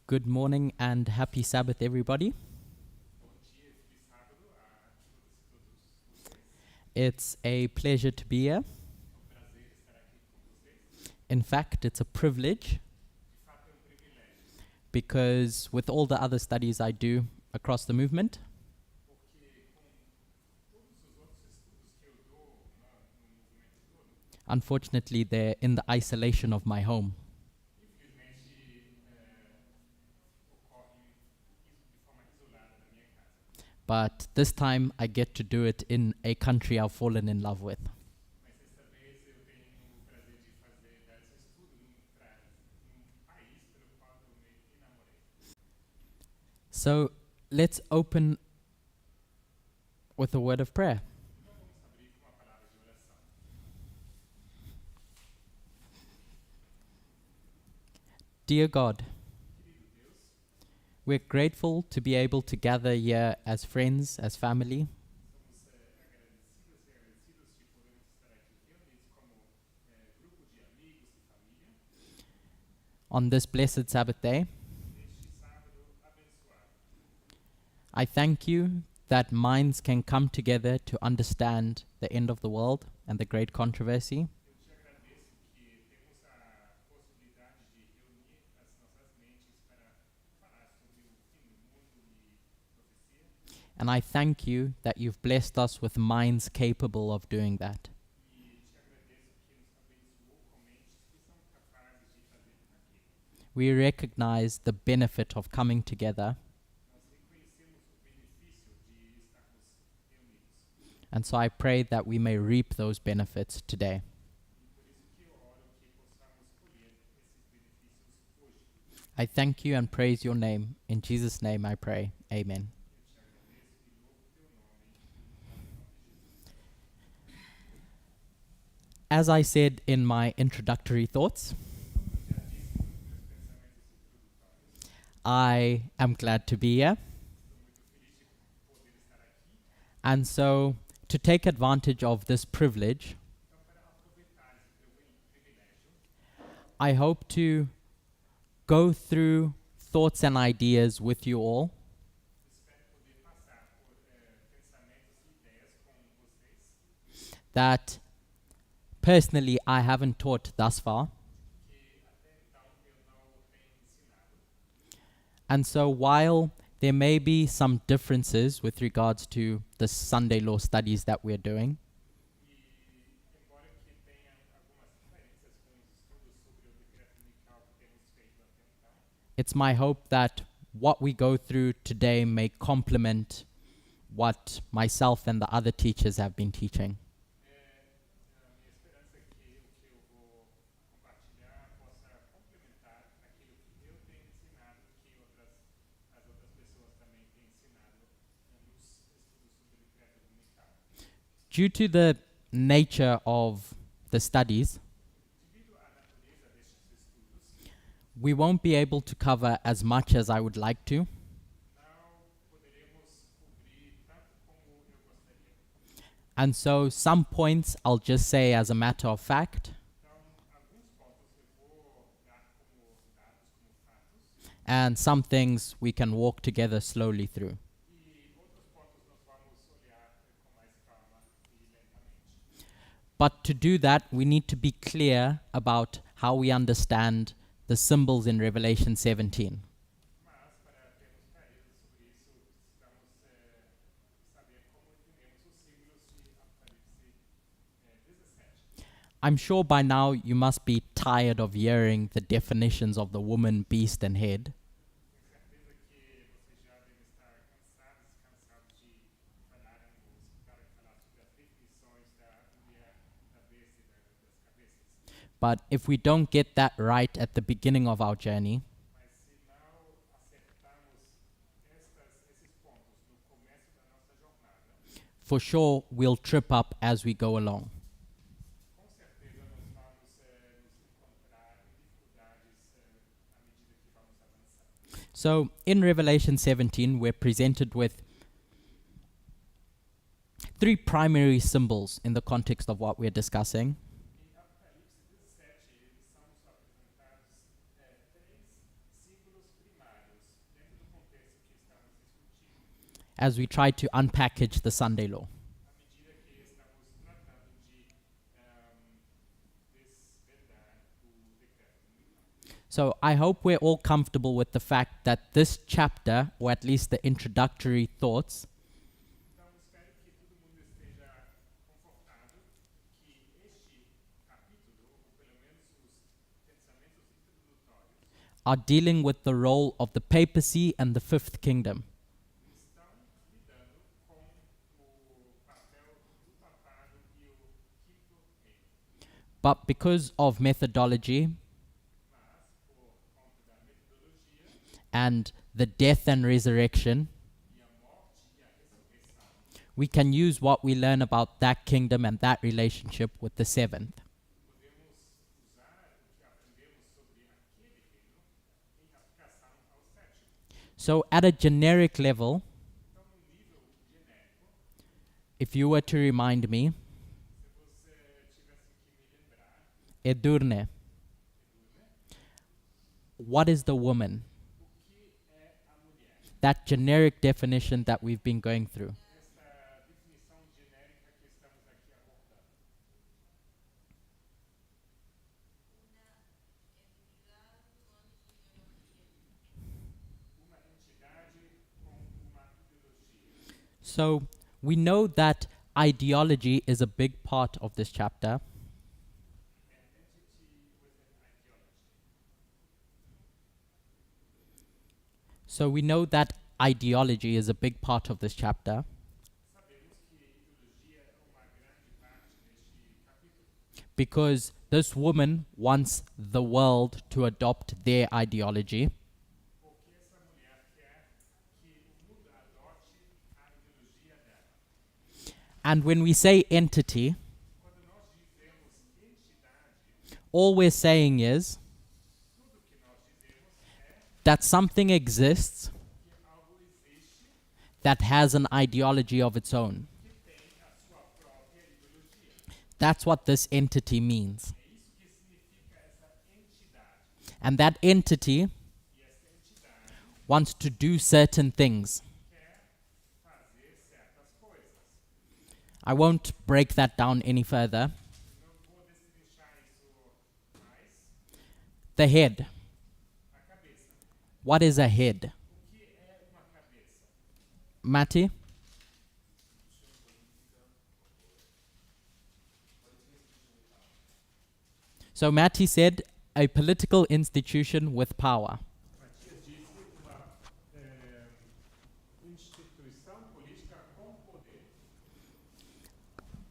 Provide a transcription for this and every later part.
Good morning and happy Sabbath, everybody. It's a pleasure to be here. In fact, it's a privilege because with all the other studies I do across the movement, unfortunately, they're in the isolation of my home. But this time I get to do it in a country I've fallen in love with. So let's open with a word of prayer. Dear God, we're grateful to be able to gather here as friends, as family, on this blessed Sabbath day. I thank you that minds can come together to understand the end of the world and the great controversy. And I thank you that you've blessed us with minds capable of doing that. We recognize the benefit of coming together, and so I pray that we may reap those benefits today. I thank you and praise your name. In Jesus' name I pray. Amen. As I said in my introductory thoughts, I am glad to be here. And so, to take advantage of this privilege, I hope to go through thoughts and ideas with you all that personally I haven't taught thus far. And so while there may be some differences with regards to the Sunday law studies that we're doing, it's my hope that what we go through today may complement what myself and the other teachers have been teaching. Due to the nature of the studies, we won't be able to cover as much as I would like to. And so some points I'll just say as a matter of fact, and some things we can walk together slowly through. But to do that, we need to be clear about how we understand the symbols in Revelation 17. I'm sure by now you must be tired of hearing the definitions of the woman, beast, and head. But if we don't get that right at the beginning of our journey, for sure we'll trip up as we go along. So in Revelation 17, we're presented with three primary symbols in the context of what we're discussing. as we try to unpackage the Sunday law. à medida que estamos tratando de desvendar o decreto dominical. So I hope we're all comfortable with the fact that this chapter, or at least the introductory thoughts, Então, espero que todo mundo esteja confortável que este capítulo, ou pelo menos os pensamentos introdutórios, are dealing with the role of the papacy and the fifth kingdom. estão lidando com o papel do papado e o quinto reino. But because of methodology Mas, por conta da metodologia and the death and resurrection, e a morte e a ressurreição, we can use what we learn about that kingdom and that relationship with the seventh. podemos usar o que aprendemos sobre aquele reino em aplicação ao sétimo. So at a generic level, Então, no nível genérico, if you were to remind me, se você tivesse que me lembrar, Edurne, Edurne, what is the woman? o que é a mulher? That generic definition that we've been going through. Esta definição genérica que estamos aqui abordando. Uma entidade com uma ideologia. So we know that ideology is a big part of this chapter. An entity with an ideology. So we know that ideology is a big part of this chapter Sabemos que ideologia é uma grande parte deste capítulo, because this woman wants the world to adopt their ideology. porque essa mulher quer que o mundo adote a ideologia dela. And when we say entity, Quando nós dizemos entidade, all we're saying is tudo que nós dizemos é that something exists que algo existe that has an ideology of its own. que tem a sua própria ideologia. That's what this entity means. É isso que significa essa entidade. And that entity E essa entidade wants to do certain things. quer fazer certas coisas. I won't break that down any further. Não vou destrinchar isso mais. The head. A cabeça. What is a head? O que é uma cabeça? Matti? So Matti said a political institution with power. Matias disse uma instituição política com poder.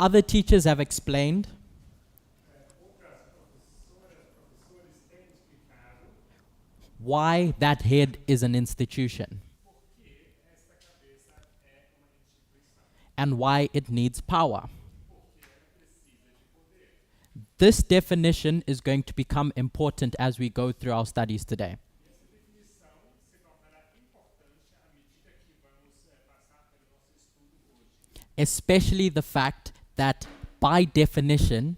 Other teachers have explained Outras professores têm explicado why that head is an institution por que esta cabeça é uma instituição, and why it needs power. porque ela precisa de poder. This definition is going to become important as we go through our studies today. E essa definição se tornará importante à medida que vamos passar pelo nosso estudo hoje, Especially the fact that, by definition,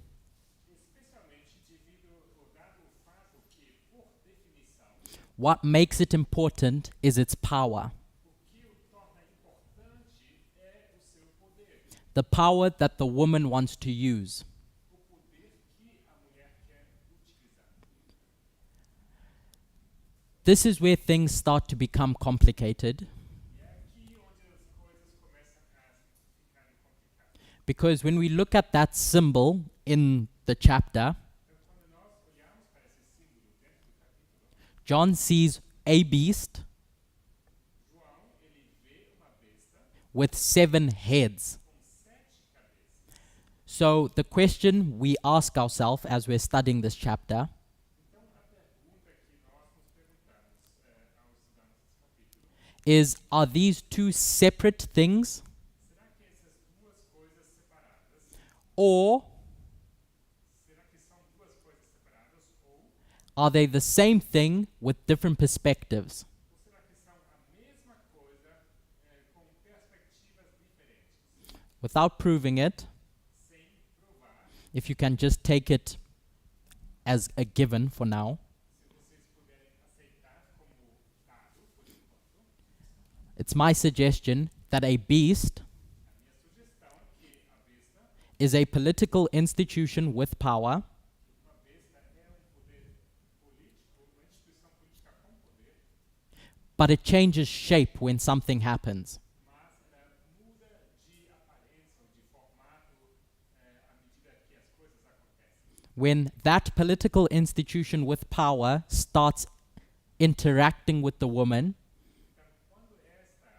especialmente devido ao dado fato que, por definição, what makes it important is its power. o que o torna importante é o seu poder, The power that the woman wants to use. o poder que a mulher quer utilizar. This is where things start to become complicated E é aqui onde as coisas começam a ficarem complicadas. because when we look at that symbol in the chapter, Então, quando nós olhamos para esse símbolo dentro do capítulo, John sees a beast João ele vê uma besta with 7 heads. com 7 cabeças. So the question we ask ourselves as we're studying this chapter Então, a pergunta que nós nos perguntamos ao estudar esse capítulo, is, are these two separate things, será que essas duas coisas separadas, or será que são duas coisas separadas ou are they the same thing with different perspectives? será que são a mesma coisa com perspectivas diferentes? Without proving it, Sem provar, if you can just take it as a given for now, se vocês puderem aceitar como dado, por enquanto, it's my suggestion that a beast A minha sugestão é que a besta, is a political institution with power, uma besta é um poder político, uma instituição política com poder, but it changes shape when something happens. mas ela muda de aparência ou de formato à medida que as coisas acontecem. When that political institution with power starts interacting with the woman Então, quando esta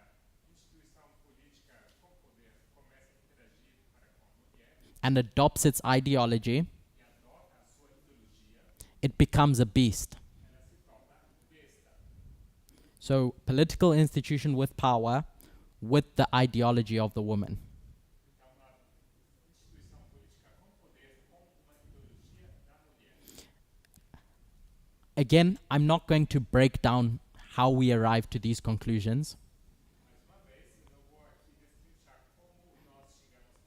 instituição política com poder começa a interagir para com a mulher and adopts its ideology, e adota a sua ideologia, it becomes a beast. ela se torna besta. So, political institution with power with the ideology of the woman. Então, uma instituição política com poder, com uma ideologia da mulher. Again, I'm not going to break down how we arrive to these conclusions, Mais uma vez, eu não vou aqui destrinchar como nós chegamos nessas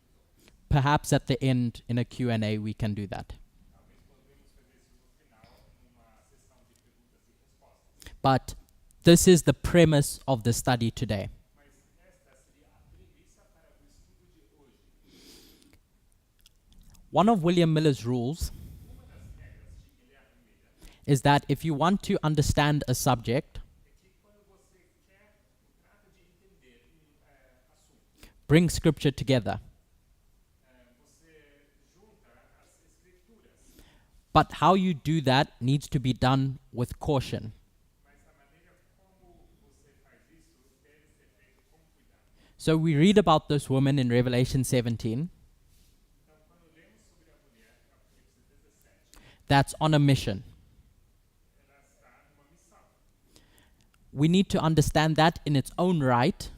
conclusões. perhaps at the end in a Q&A we can do that. Talvez podemos fazer isso no final, numa sessão de perguntas e respostas. But this is the premise of the study today. Mas esta seria a premissa para o estudo de hoje. One of William Miller's rules Uma das regras de Guilherme Miller is that if you want to understand a subject, é que quando você quer, trata de entender assunto, bring scripture together. você junta as escrituras, But how you do that needs to be done with caution. mas a maneira como você faz isso deve ser feito com cuidado. So we read about this woman in Revelation 17 Então, quando lemos sobre a mulher, no Apocalipse 17, that's on a mission. ela está numa missão. We need to understand that in its own right,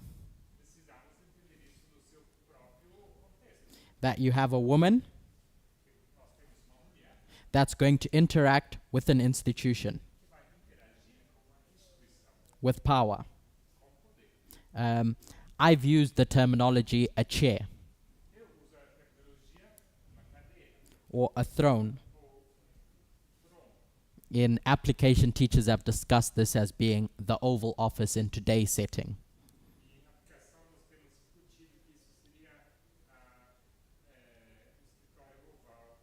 Precisamos entender isso no seu próprio contexto. that you have a woman Nós temos uma mulher that's going to interact with an institution, que vai interagir com uma instituição with power. com poder. I've used the terminology a chair Eu uso a tecnologia uma cadeira or a throne. ou trono. In application, teachers have discussed this as being the Oval Office in today's setting. E na aplicação nós temos discutido que isso seria o escritório oval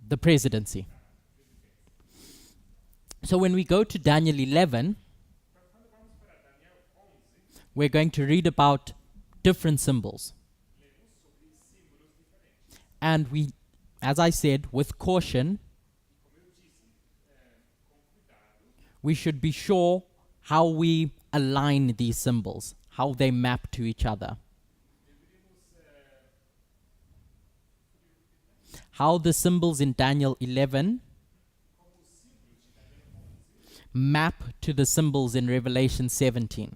The presidency. So when we go to Daniel 11, Então, quando vamos para Daniel 11, we're going to read about different symbols. lemos sobre símbolos diferentes. And we, as I said, with caution, E como eu disse, com cuidado, we should be sure how we align these symbols, how they map to each other. deveríamos How the symbols in Daniel 11 como os símbolos de Daniel 11 map to the symbols in Revelation 17.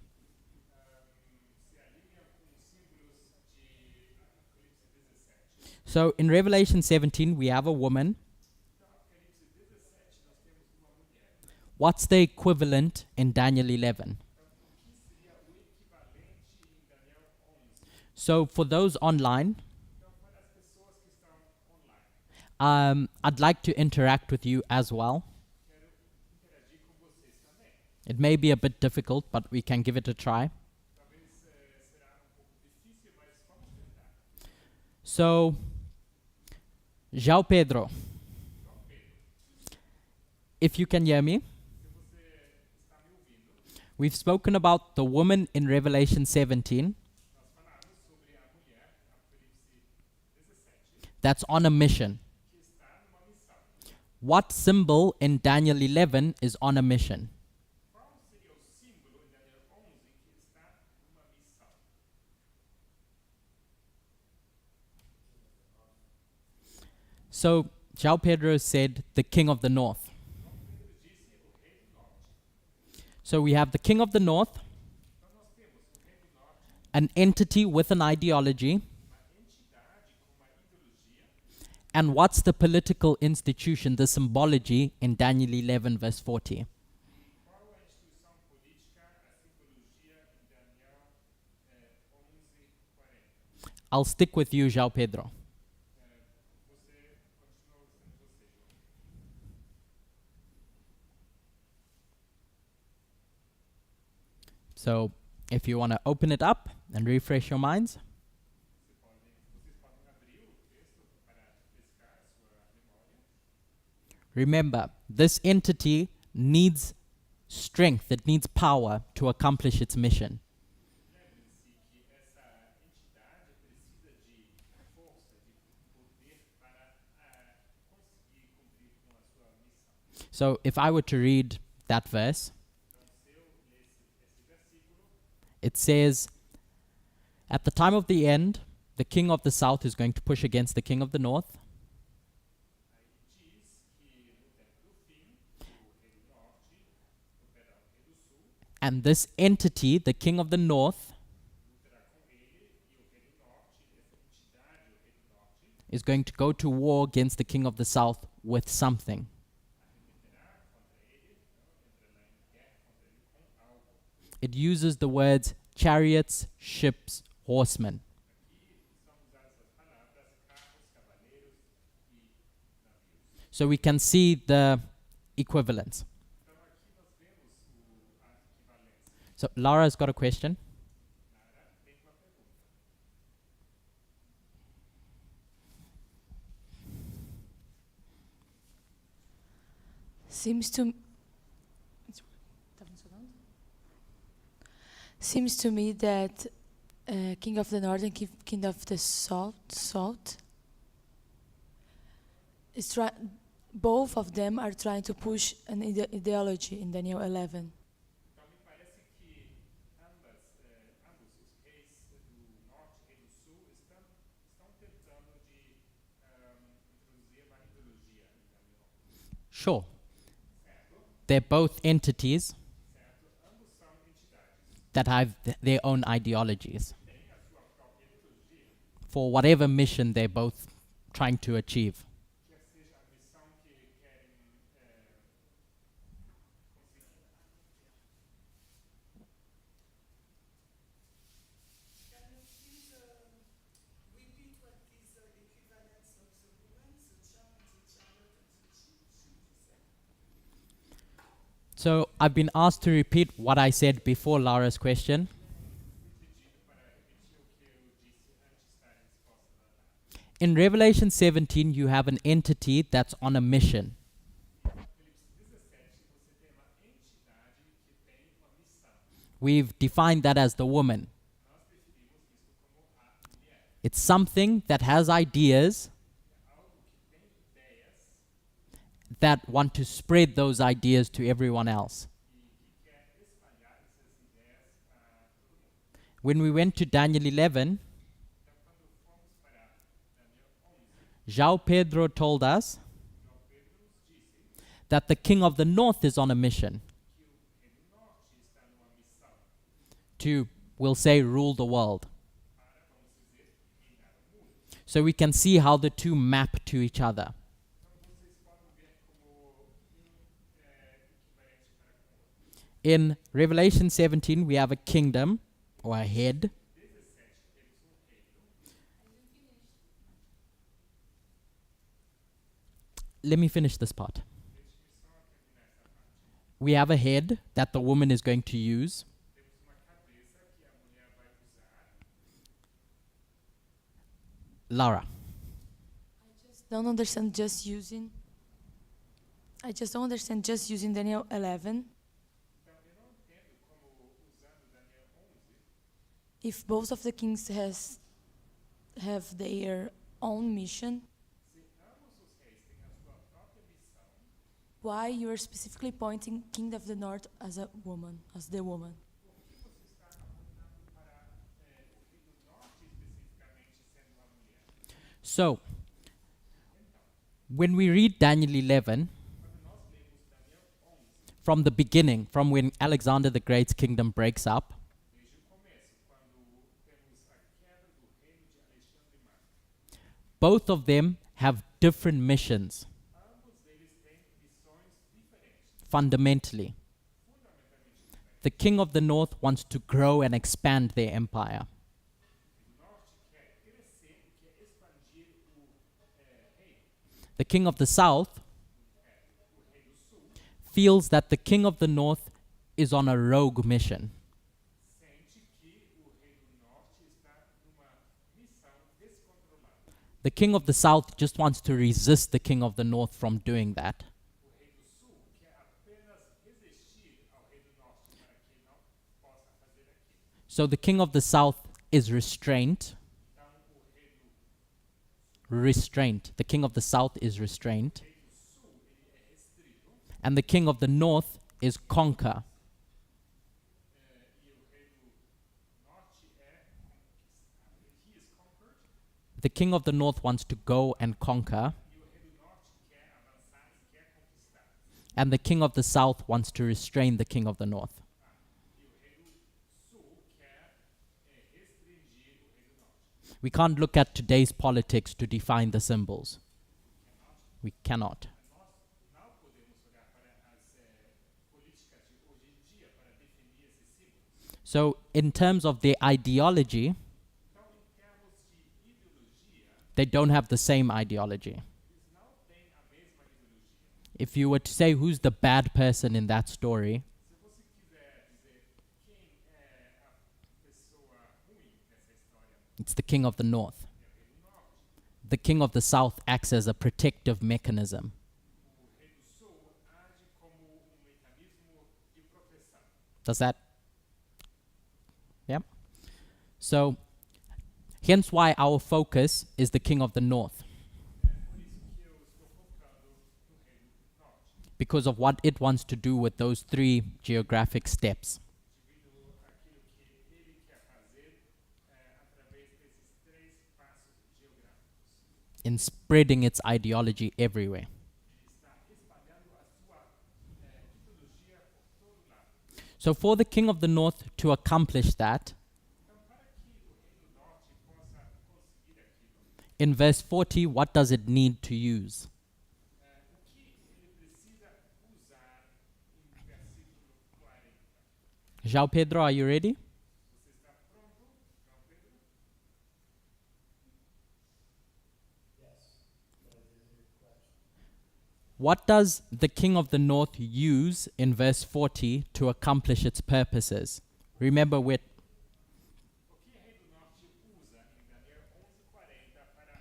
se alinham com os símbolos de Apocalipse 17. So in Revelation 17, we have a woman. Então, Apocalipse 17 nós temos uma mulher. What's the equivalent in Daniel 11? Então, o que seria o equivalente em Daniel 11? So for those online, Então, para as pessoas que estão online, I'd like to interact with you as well. quero interagir com vocês também. It may be a bit difficult, but we can give it a try. Talvez será um pouco difícil, mas vamos tentar. So, João Pedro, João Pedro, if you can hear me, se você está me ouvindo, we've spoken about the woman in Revelation 17 nós falamos sobre a mulher, Apocalipse 17, that's on a mission. que está numa missão. What symbol in Daniel 11 is on a mission? Qual seria o símbolo em Daniel 11 que está numa missão? So, João Pedro said the king of the north. João Pedro disse o rei do norte. So we have the king of the north, Então nós temos o rei do norte, an entity with an ideology, uma entidade com uma ideologia. and what's the political institution, the symbology in Daniel 11 verse 40? Qual a instituição política, a simbologia em Daniel 11:40? I'll stick with you, João Pedro. Você continua sendo você, João. So if you want to open it up and refresh your minds, Vocês podem abrir o texto para refrescar a sua memória. remember, this entity needs strength, it needs power to accomplish its mission. Lembre-se que essa entidade precisa de força, de poder para conseguir cumprir com a sua missão. So if I were to read that verse, Então, se eu lesse esse versículo, it says, at the time of the end, the king of the south is going to push against the king of the north, aí diz que no tempo do fim, o rei do norte, perdão, o rei do sul, and this entity, the king of the north, lutará com ele e o rei do norte, essa entidade, o rei do norte, is going to go to war against the king of the south with something. arremeterá contra ele, entrará em guerra contra ele com algo. It uses the words chariots, ships, horsemen. Aqui são usadas as palavras carros, cavaleiros e navios. So we can see the equivalence. Então aqui nós vemos a equivalência. So Lara's got a question. Nara tem uma pergunta. Seems to me that King of the North and King of the South is both of them are trying to push an ideology in Daniel 11. Então me parece que ambos os reis do norte e rei do sul estão tentando de introduzir uma ideologia em Daniel. Sure, Certo? they're both entities Certo? Ambos são entidades. that have their own ideologies Têm a sua própria ideologia, for whatever mission they're both trying to achieve. quer seja a missão que querem conseguir. Can you please repeat what is the equivalence of the woman, the jump, the chariot, and the sheep, you said? So I've been asked to repeat what I said before Lara's question. Fui pedido para repetir o que eu disse antes da resposta da Nara. In Revelation 17, you have an entity that's on a mission. Apocalipse 17, você tem uma entidade que tem uma missão. We've defined that as the woman. Nós definimos isso como a mulher. It's something that has ideas É algo que tem ideias that want to spread those ideas to everyone else. e que quer espalhar essas ideias para todo mundo. When we went to Daniel 11, Então, quando fomos para Daniel 11, João Pedro told us João Pedro nos disse that the king of the north is on a mission que o rei do norte está numa missão to, we'll say, rule the world. para, vamos dizer, reinar o mundo. So we can see how the two map to each other. Então, vocês podem ver como equivalente para com o outro. In Revelation 17, we have a kingdom or a head. 17, temos reino. Let me finish this part. Deixe-me só terminar essa parte. We have a head that the woman is going to use. Temos uma cabeça que a mulher vai usar. Lara. I just don't understand just using. I just don't understand just using Daniel 11 Então, eu não entendo como, usando Daniel 11, if both of the kings have their own mission. se ambos os reis têm a sua própria missão, Why you are specifically pointing King of the North as a woman, as the woman? por que você está apontando para o rei do norte especificamente sendo uma mulher? So, when we read Daniel 11, Quando nós lemos Daniel 11, from the beginning, from when Alexander the Great's kingdom breaks up, desde o começo, quando temos a quebra do reino de Alexandre Magno, both of them have different missions, ambos deles têm missões diferentes, fundamentally. fundamentalmente diferentes. The king of the north wants to grow and expand their empire. O norte quer crescer e quer expandir o reino. The king of the south O rei do sul feels that the king of the north is on a rogue mission. The king of the south just wants to resist the king of the north from doing that. O rei do sul quer apenas resistir ao rei do norte para que não possa fazer aquilo. So the king of the south is restrained. Então, o rei do Restraint. The king of the south is restrained. rei do sul ele é restrito And the king of the north is conquer. e o rei do norte é conquistado. He is conquered The king of the north wants to go and conquer. e o rei do norte quer avançar e quer conquistar. And the king of the south wants to restrain the king of the north. E o rei do sul quer restringir o rei do norte. We can't look at today's politics to define the symbols. We cannot. Nós não podemos olhar para as políticas de hoje em dia para definir esses símbolos. So, in terms of their ideology, Então, em termos de ideologia, they don't have the same ideology. eles não têm a mesma ideologia. If you were to say who's the bad person in that story, Se você quiser dizer quem é a pessoa ruim nessa história, it's the king of the north. é o rei do norte. The king of the south acts as a protective mechanism. O rei do sul age como mecanismo de proteção. Does that? Yeah. So, hence why our focus is the king of the north, É por isso que eu estou focando no rei do norte, because of what it wants to do with those three geographic steps. devido àquilo que ele quer fazer através desses três passos geográficos. In spreading its ideology everywhere. Ele está espalhando a sua ideologia por todo lado. So, for the king of the north to accomplish that, Então, para que o rei do norte possa conseguir aquilo, in verse 40, what does it need to use? o que ele precisa usar em versículo 40? João Pedro, are you ready? Você está pronto, João Pedro? What does the king of the north use in verse 40 to accomplish its purposes? Remember, O que o rei do norte usa em Daniel 11:40 para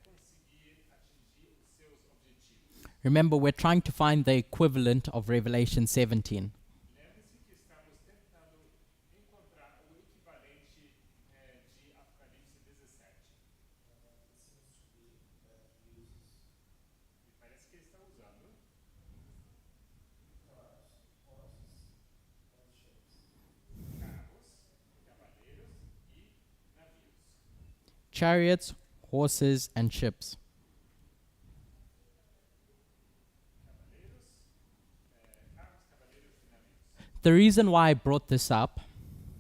conseguir atingir os seus objetivos? we're trying to find the equivalent of Revelation 17. Lembre-se que estamos tentando encontrar o equivalente de Apocalipse 17. Me parece que ele está usando carros, cavaleiros e navios. Chariots, horses, and ships. Cavaleiros, carros, cavaleiros e navios. The reason why I brought this up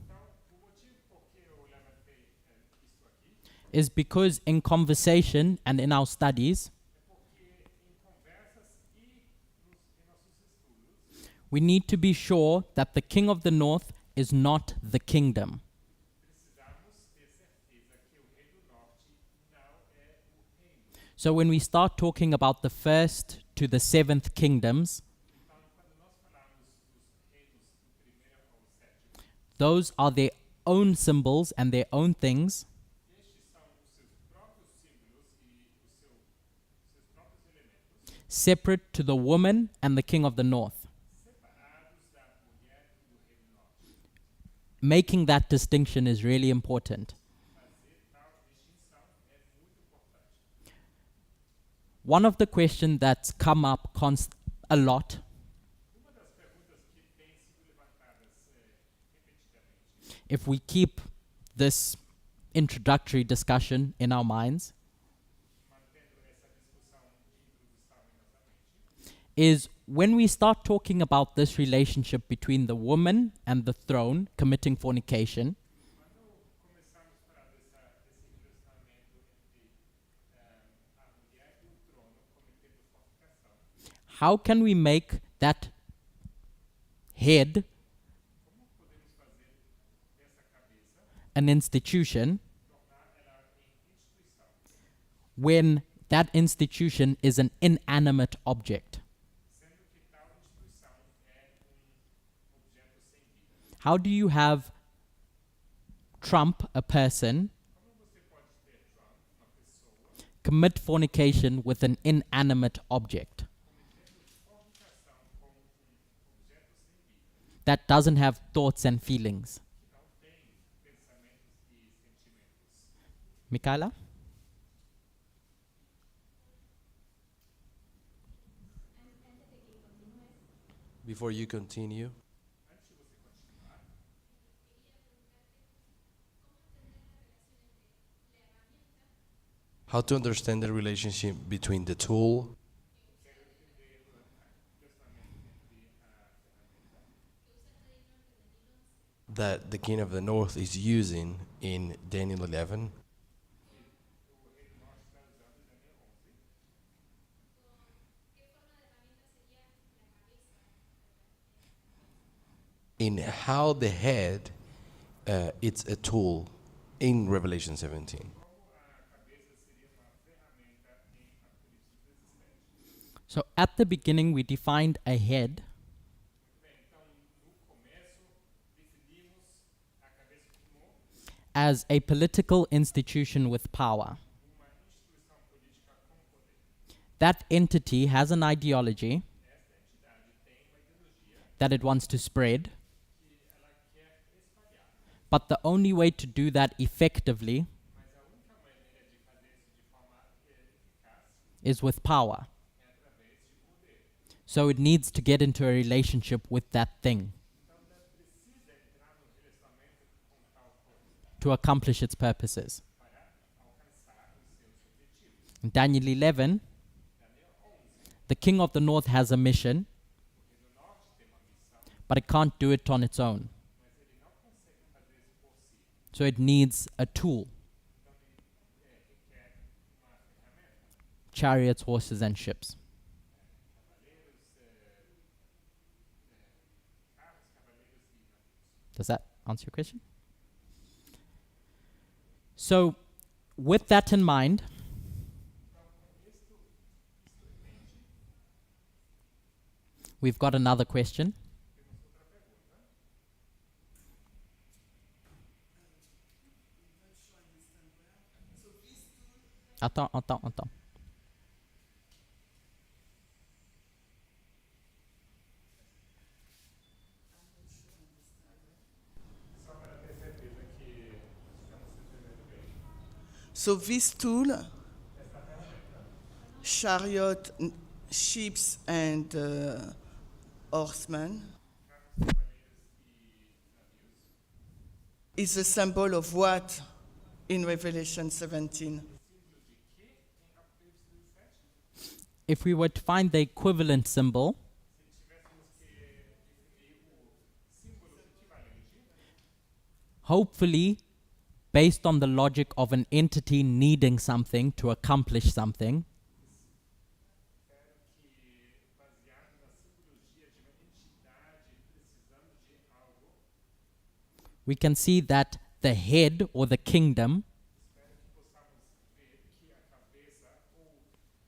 Então, o motivo por que eu levantei isto aqui is because in conversation and in our studies, é porque em conversas e em nossos estudos we need to be sure that the king of the north is not the kingdom. precisamos ter certeza que o rei do norte não é o reino. So when we start talking about the first to the seventh kingdoms, Então, quando nós falamos dos reinos do primeiro ao sétimo, those are their own symbols and their own things, estes são os seus próprios símbolos e seus próprios elementos, separate to the woman and the king of the north. separados da mulher e do rei do norte. Making that distinction is really important. Fazer tal distinção é muito importante. One of the questions that's come up a lot Uma das perguntas que tem sido levantadas repetidamente, if we keep this introductory discussion in our minds, mantendo essa discussão de introdução em nossa mente, is when we start talking about this relationship between the woman and the throne committing fornication, quando começamos a falar desse relacionamento entre a mulher e o trono cometendo fornicação, how can we make that head como podemos fazer dessa cabeça, an institution tornar ela em instituição, when that institution is an inanimate object? sendo que tal instituição é objeto sem vida? How do you have Trump, a person, Como você pode ter Trump, uma pessoa, commit fornication with an inanimate object cometendo fornicação com objeto sem vida, that doesn't have thoughts and feelings. que não tem pensamentos e sentimentos. Michaela? Before you continue, Antes de você continuar, how to understand the relationship between the tool quero entender o relacionamento entre a ferramenta that the king of the north is using in Daniel 11 que o rei do norte está usando em Daniel 11, in how the head it's a tool in Revelation 17. como a cabeça seria uma ferramenta em Apocalipse 17. So at the beginning, we defined a head Muito bem, então no começo definimos a cabeça como as a political institution with power. uma instituição política com poder. That entity has an ideology Esta entidade tem uma ideologia that it wants to spread, que ela quer espalhar, but the only way to do that effectively mas a única maneira de fazer isso de forma eficaz is with power. é através de poder. So it needs to get into a relationship with that thing Então precisa entrar no relacionamento com tal coisa to accomplish its purposes. para alcançar os seus objetivos. In Daniel 11, Daniel 11, the king of the north has a mission, o rei do norte tem uma missão, but it can't do it on its own. mas ele não consegue fazer isso por si. So it needs a tool, Então ele requer uma ferramenta, chariots, horses, and ships. cavaleiros, carros, cavaleiros e navios. Does that answer your question? So, with that in mind, Então com isto em mente, we've got another question. temos outra pergunta. I'm not sure I understand well. So this tool, Attends. Só para ter certeza que estamos entendendo bem. so this tool, Esta ferramenta, chariot, ships, and horsemen, carros, cavaleiros e navios, is a symbol of what in Revelation 17? símbolo de quê em Apocalipse 17? If we were to find the equivalent symbol, Se tivéssemos que definir o símbolo equivalente, hopefully based on the logic of an entity needing something to accomplish something, espero que, baseado na simbologia de uma entidade precisando de algo, we can see that the head or the kingdom espero que possamos ver que a cabeça ou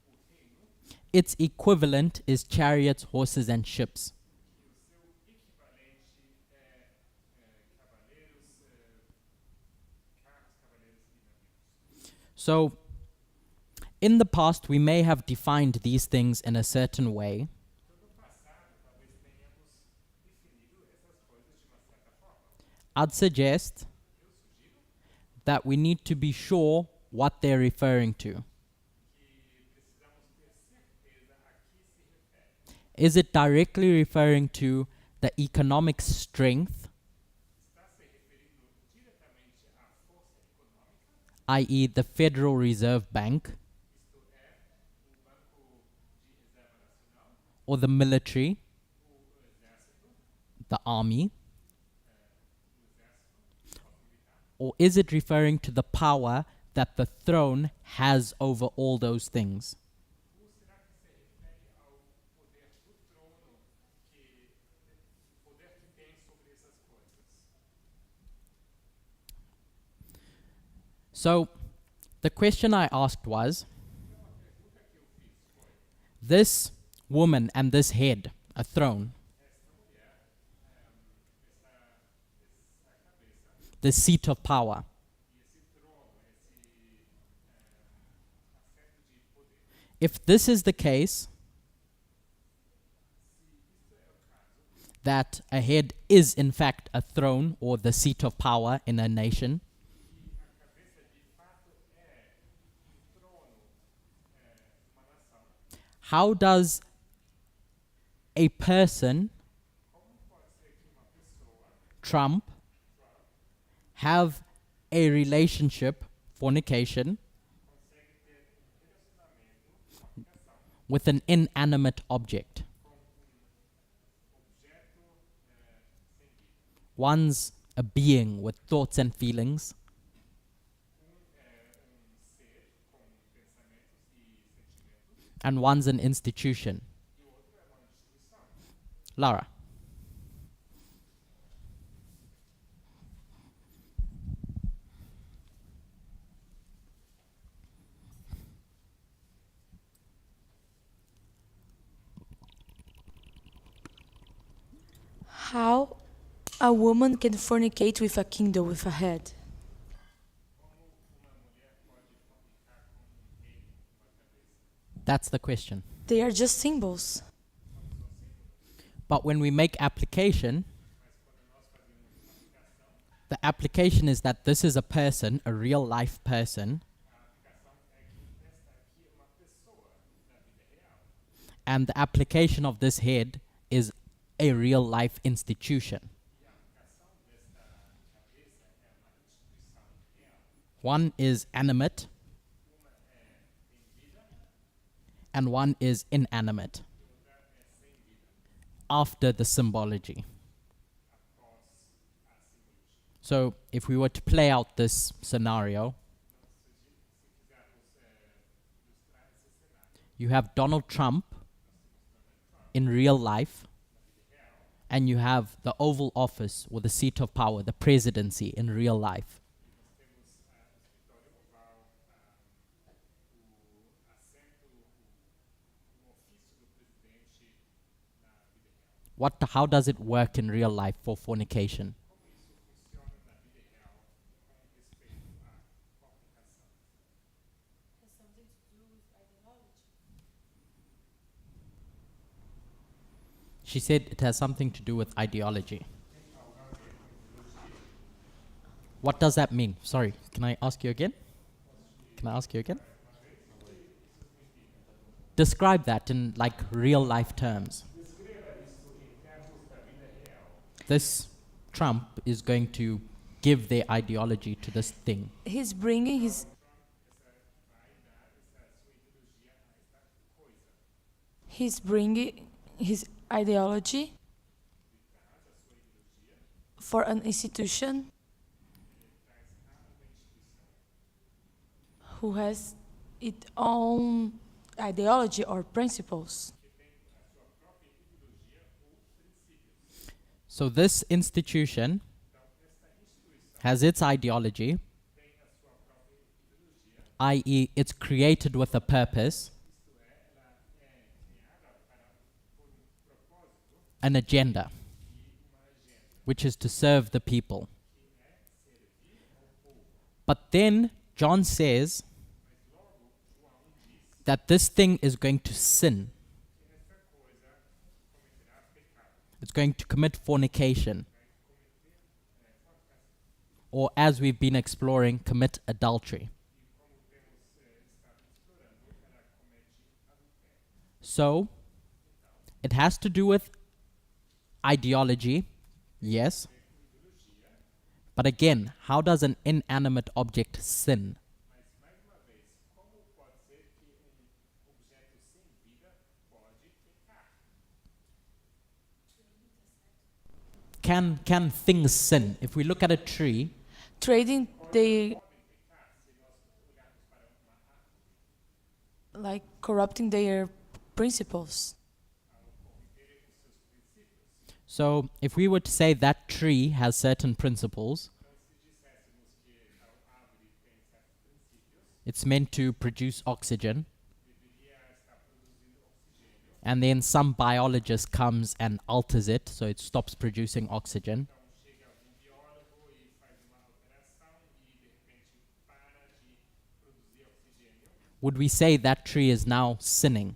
o reino, its equivalent is chariots, horses, and ships. que o seu equivalente é cavaleiros, carros, cavaleiros e navios. So, in the past, we may have defined these things in a certain way, Então, no passado, talvez tenhamos definido essas coisas de uma certa forma. I'd suggest Eu sugiro that we need to be sure what they're referring to. que precisamos ter certeza a que se refere. Is it directly referring to the economic strength, Está se referindo diretamente à força econômica, i.e., the Federal Reserve Bank, isto é, o Banco de Reserva Nacional, or the military, o Exército, the army? o Exército, força militar, Or is it referring to the power that the throne has over all those things? ou será que se refere ao poder do trono, o poder que tem sobre essas coisas? So, the question I asked was, Então a pergunta que eu fiz foi: this woman and this head, a throne, esta mulher, essa cabeça, the seat of power, e esse trono, esse assento If this is the case, that a head is in fact a throne or the seat of power in a nation, que a cabeça de fato é um trono numa nação, how does a person, como pode ser que uma pessoa, Trump, have a relationship, fornication, consegue ter um relacionamento, fornicação, with an inanimate object? com objeto sem vida? One's a being with thoughts and feelings, É ser com pensamentos e sentimentos, and one's an institution. e o outro é uma instituição. Lara. How a woman can fornicate with a kingdom with a head? Como uma mulher pode fornicar com um rei, com uma cabeça? That's the question. They are just symbols. But when we make application, Mas quando nós fazemos aplicação, the application is that this is a person, a real life person, a aplicação é que esta aqui é uma pessoa da vida real. and the application of this head is a real life institution. E a aplicação desta cabeça é uma instituição real. One is animate Uma tem vida and one is inanimate e outra sem vida, after the symbology. após a simbologia. So if we were to play out this scenario, Se quisermos ilustrar esse cenário, you have Donald Trump in real life, and you have the Oval Office or the seat of power, the presidency in real life. nós temos o escritório oval, o assento, o ofício do presidente na vida real. How does it work in real life for fornication? Como isso funciona na vida real com respeito à fornicação? Has something to do with ideology. She said it has something to do with ideology. What does that mean? Sorry, can I ask you again? Describe that in like real life terms. Descreva isso em termos da vida real. This Trump is going to give their ideology to this thing. He's bringing his Vai dar essa sua ideologia a esta coisa. he's bringing his ideology Traz a sua ideologia, for an institution traz a uma instituição who has its own ideology or principles. que tem a sua própria ideologia ou princípios. So this institution Então, esta instituição has its ideology, tem a sua própria ideologia, i.e., it's created with a purpose, isto é, ela é criada por propósito an agenda, e uma agenda, which is to serve the people. que é servir ao povo. But then John says Mas logo, João diz that this thing is going to sin. que essa coisa cometerá pecado, It's going to commit fornication, vai cometer fornicação. or as we've been exploring, commit adultery. E como temos estado explorando, ela comete adultério. So it has to do with ideology, yes. But again, how does an inanimate object sin? Mas, mais uma vez, como pode ser que objeto sem vida pode pecar? Can things sin? If we look at a tree, Trading they Podem pecar se nós olharmos para uma árvore like corrupting their principles. ao corromperem os seus princípios. so if we were to say that tree has certain principles, Então, se disséssemos que a árvore tem certos princípios, it's meant to produce oxygen, deveria estar produzindo oxigênio. and then some biologist comes and alters it so it stops producing oxygen. Então, chega um biólogo e faz uma alteração e, de repente, para de produzir oxigênio. would we say that tree is now sinning?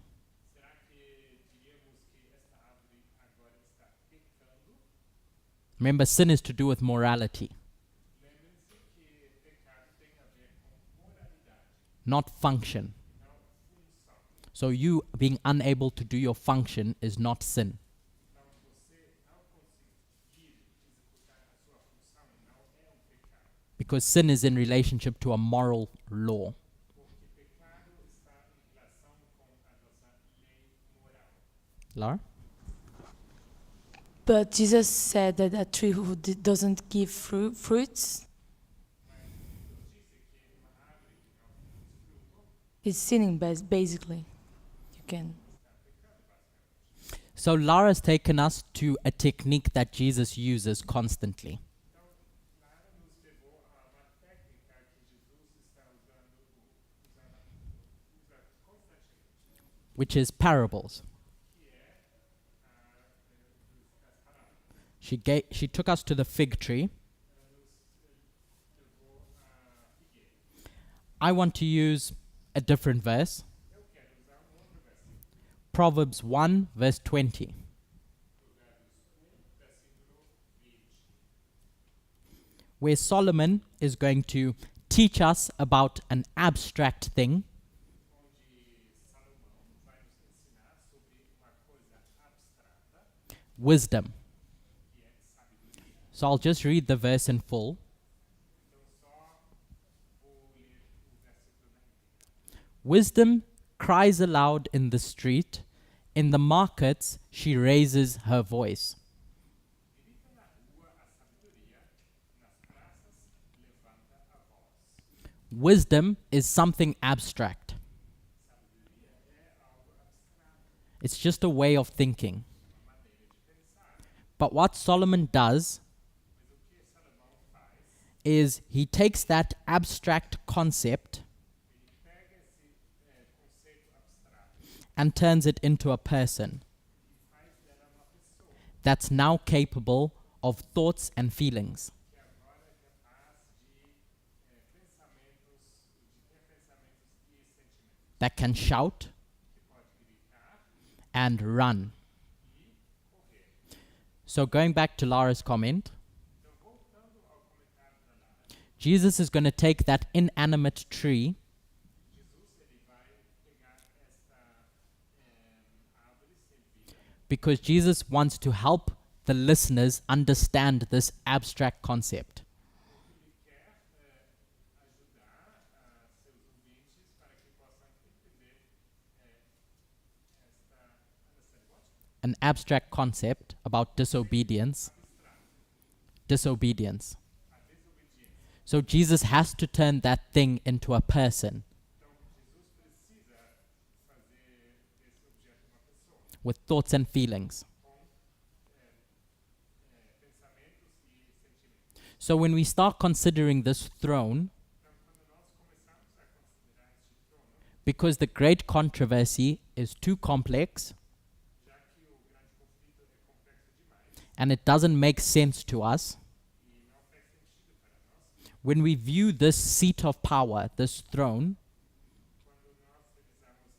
será que diríamos que esta árvore agora está pecando? Remember, sin is to do with morality, Lembrem-se que pecado tem a ver com moralidade, not function. não função. So you being unable to do your function is not sin. Então, você não conseguir executar a sua função não é pecado, Because sin is in relationship to a moral law. porque pecado está em relação com a nossa lei moral. Lara? But Jesus said that a tree who doesn't give fruits is sinning, basically. You can. So Lara's taken us to a technique that Jesus uses constantly, Lara nos levou a uma técnica que Jesus está usa constantemente, which is parables. que é as parábolas. She took us to the fig tree. Ela nos levou a figueira. I want to use a different verse. Eu quero usar outro versículo, Proverbs 1 verse 20. Provérbios 1, versículo 20, Where Solomon is going to teach us about an abstract thing, onde Salomão vai nos ensinar sobre uma coisa abstrata, wisdom. que é sabedoria. So I'll just read the verse in full. Então, só vou ler o versículo na íntegra. Wisdom cries aloud in the street. In the markets, she raises her voice. Grita na rua a sabedoria, nas praças levanta a voz. Wisdom is something abstract. Sabedoria é algo abstrato, It's just a way of thinking. uma maneira de pensar. But what Solomon does Mas o que Salomão faz, is he takes that abstract concept ele pega esse conceito abstrato and turns it into a person e faz dela uma pessoa that's now capable of thoughts and feelings. que agora é capaz de pensamentos, de ter pensamentos e sentimentos, That can shout que pode gritar and run. e correr. So going back to Lara's comment, Então, voltando ao comentário da Lara, Jesus is going to take that inanimate tree Jesus ele vai pegar esta árvore sem vida, because Jesus wants to help the listeners understand this abstract concept. porque ele quer ajudar seus ouvintes para que possam entender understand what? An abstract concept about disobedience. Disobedience. A desobediência. So Jesus has to turn that thing into a person Então, Jesus precisa fazer desse objeto uma pessoa with thoughts and feelings. com pensamentos e sentimentos. So when we start considering this throne, Então, quando nós começamos a considerar este trono, because the great controversy is too complex já que o grande conflito é complexo demais and it doesn't make sense to us, e não faz sentido para nós, when we view this seat of power, this throne, quando nós revisamos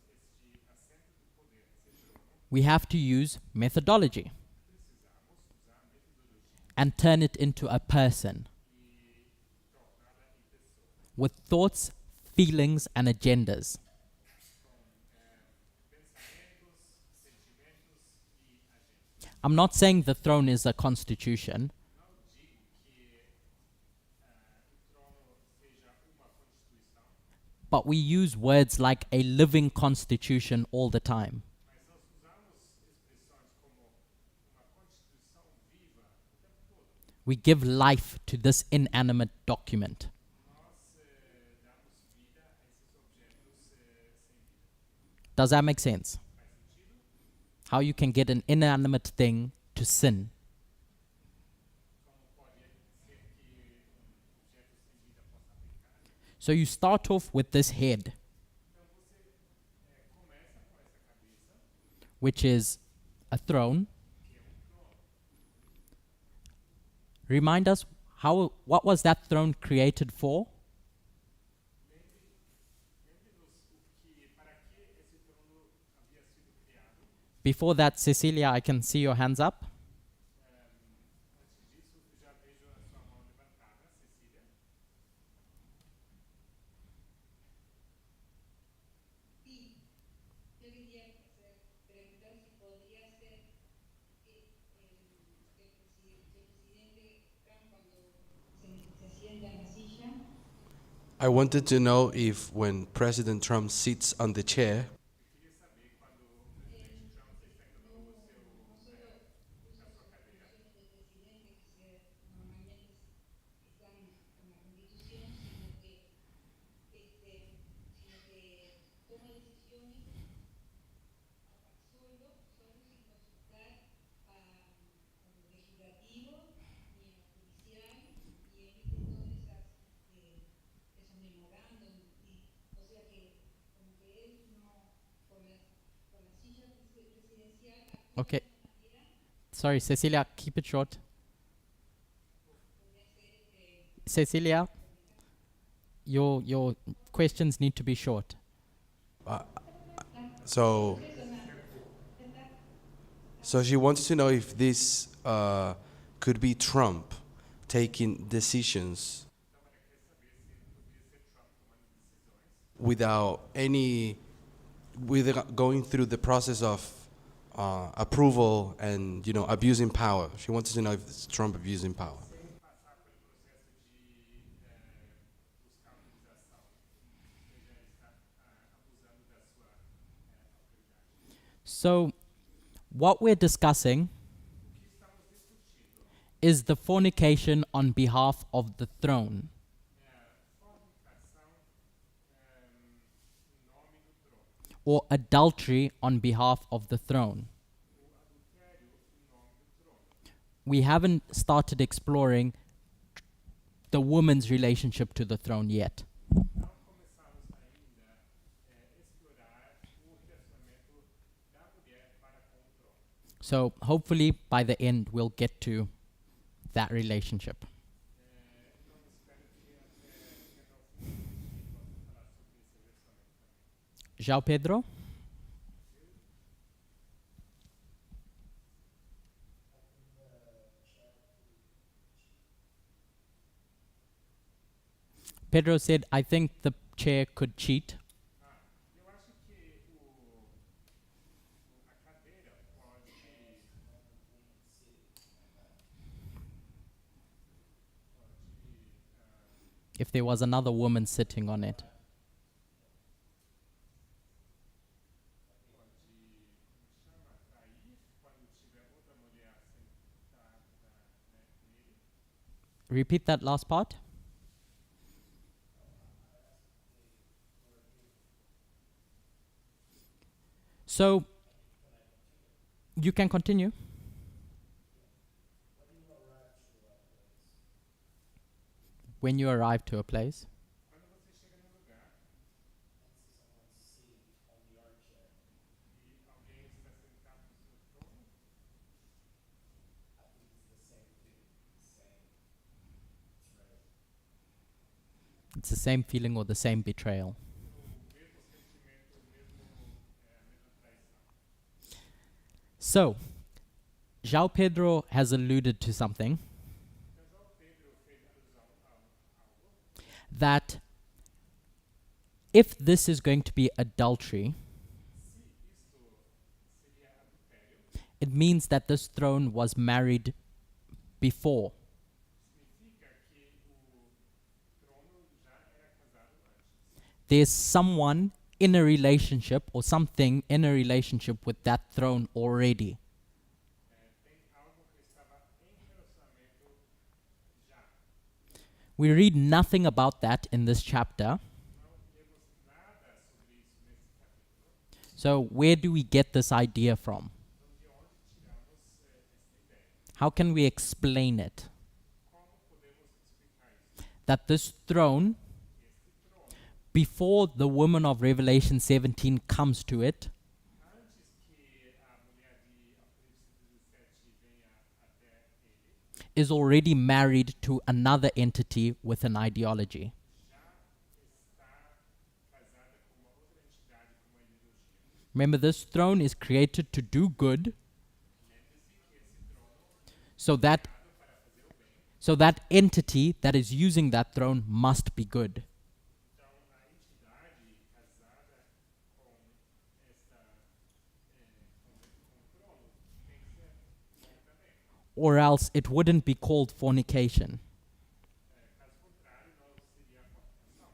este assento do poder, esse trono, we have to use methodology precisamos usar a metodologia and turn it into a person e torná-la em pessoa, with thoughts, feelings, and agendas. com pensamentos, sentimentos e agentes. I'm not saying the throne is a constitution, Não digo que o trono seja uma constituição, but we use words like a living constitution all the time. mas nós usamos expressões como uma constituição viva o tempo todo. We give life to this inanimate document. Nós damos vida a esses objetos sem vida. Does that make sense? Faz sentido? How you can get an inanimate thing to sin. Como pode ser que objeto sem vida possa pecar? So you start off with this head, Então você começa com essa cabeça, which is a throne. que é trono. Remind us what was that throne created for? Lembre-nos o Before that, Cecilia, I can see your hands up. Antes disso, já vejo a sua mão levantada, Cecília. Sí, yo quería preguntar si podría ser el presidente Trump cuando se sienta en la silla, I wanted to know if when President Trump sits on the chair, Eu queria saber quando o presidente Trump se senta no seu, no solo na sua cadeira, atribuciones del presidente normalmente están en la Constitución, sino que toma decisiones solo sin consultar al legislativo ni al judicial y emite todos esos memorándum. O sea que como que él no, con la silla presidencial actúa Okay. de una manera, Sorry, Cecilia, keep it short. podría ser Cecilia, your questions need to be short. so so she wants to know if this could be Trump taking decisions without any, without going through the process of approval and abusing power. She wants to know if it's Trump abusing power. passar pelo processo de buscar autorização, ou seja, ele está abusando da sua autoridade. So, what we're discussing O que estamos discutindo is the fornication on behalf of the throne, é a fornicação em nome do trono, or adultery on behalf of the throne. o adultério em nome do trono. We haven't started exploring the woman's relationship to the throne yet. Não começamos ainda a explorar o relacionamento da mulher para com o trono. So, hopefully, by the end, we'll get to that relationship. Então espero que até chegar ao fim a gente possa falar sobre esse relacionamento também. João Pedro? Pedro said, I think the chair could cheat. Eu acho que a cadeira pode If there was another woman sitting on it. chama atrair quando tiver outra mulher sentada nele. Repeat that last part. So, you can continue. When you arrive to a place, Quando você chega num lugar e alguém está sentado no seu trono, it's the same feeling or the same betrayal. o mesmo sentimento, a mesma traição. So, João Pedro has alluded to something Então, João Pedro fez alusão a algo that if this is going to be adultery, se isto seria adultério, it means that this throne was married before. significa que o trono já era casado antes. There's someone in a relationship or something in a relationship with that throne already. Tem algo que estava em relacionamento já. We read nothing about that in this chapter. Não lemos nada sobre isso nesse capítulo. So, where do we get this idea from? Então, de onde tiramos esta ideia? How can we explain it? Como podemos explicar isso? That this throne, Este trono, before the woman of Revelation 17 comes to it, antes que a mulher de Apocalipse 17 venha até ele, is already married to another entity with an ideology. já está casada com uma outra entidade, com uma ideologia. Remember, this throne is created to do good, so that entity that is using that throne must be good. Então, a entidade casada com esta com o trono tem que ser bom também. Or else it wouldn't be called fornication. Caso contrário, não seria fornicação,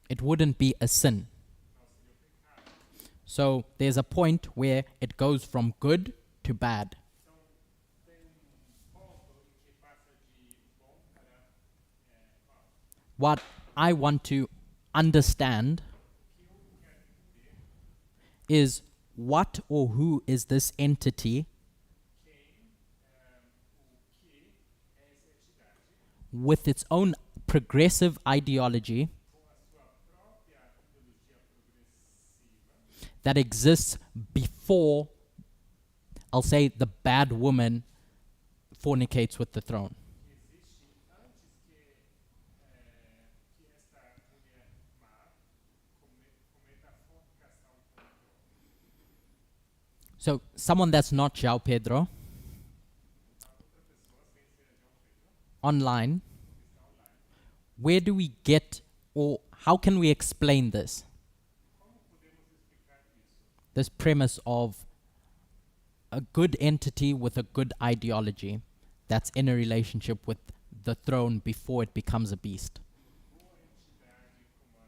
It wouldn't be a sin. não seria o pecado. So there's a point where it goes from good to bad. Então, tem ponto em que passa de bom para mal. What I want to understand O que eu quero entender is what or who is this entity quem, o que é essa entidade with its own progressive ideology com a sua própria ideologia progressiva that exists before, I'll say, the bad woman fornicates with the throne. que existe antes que esta mulher má cometa a fornicação com o trono. So someone that's not João Pedro Outra pessoa, sem ser João Pedro, online, que está online, where do we get or how can we explain this? como podemos explicar isso? This premise of a good entity with a good ideology that's in a relationship with the throne before it becomes a beast. Boa entidade com uma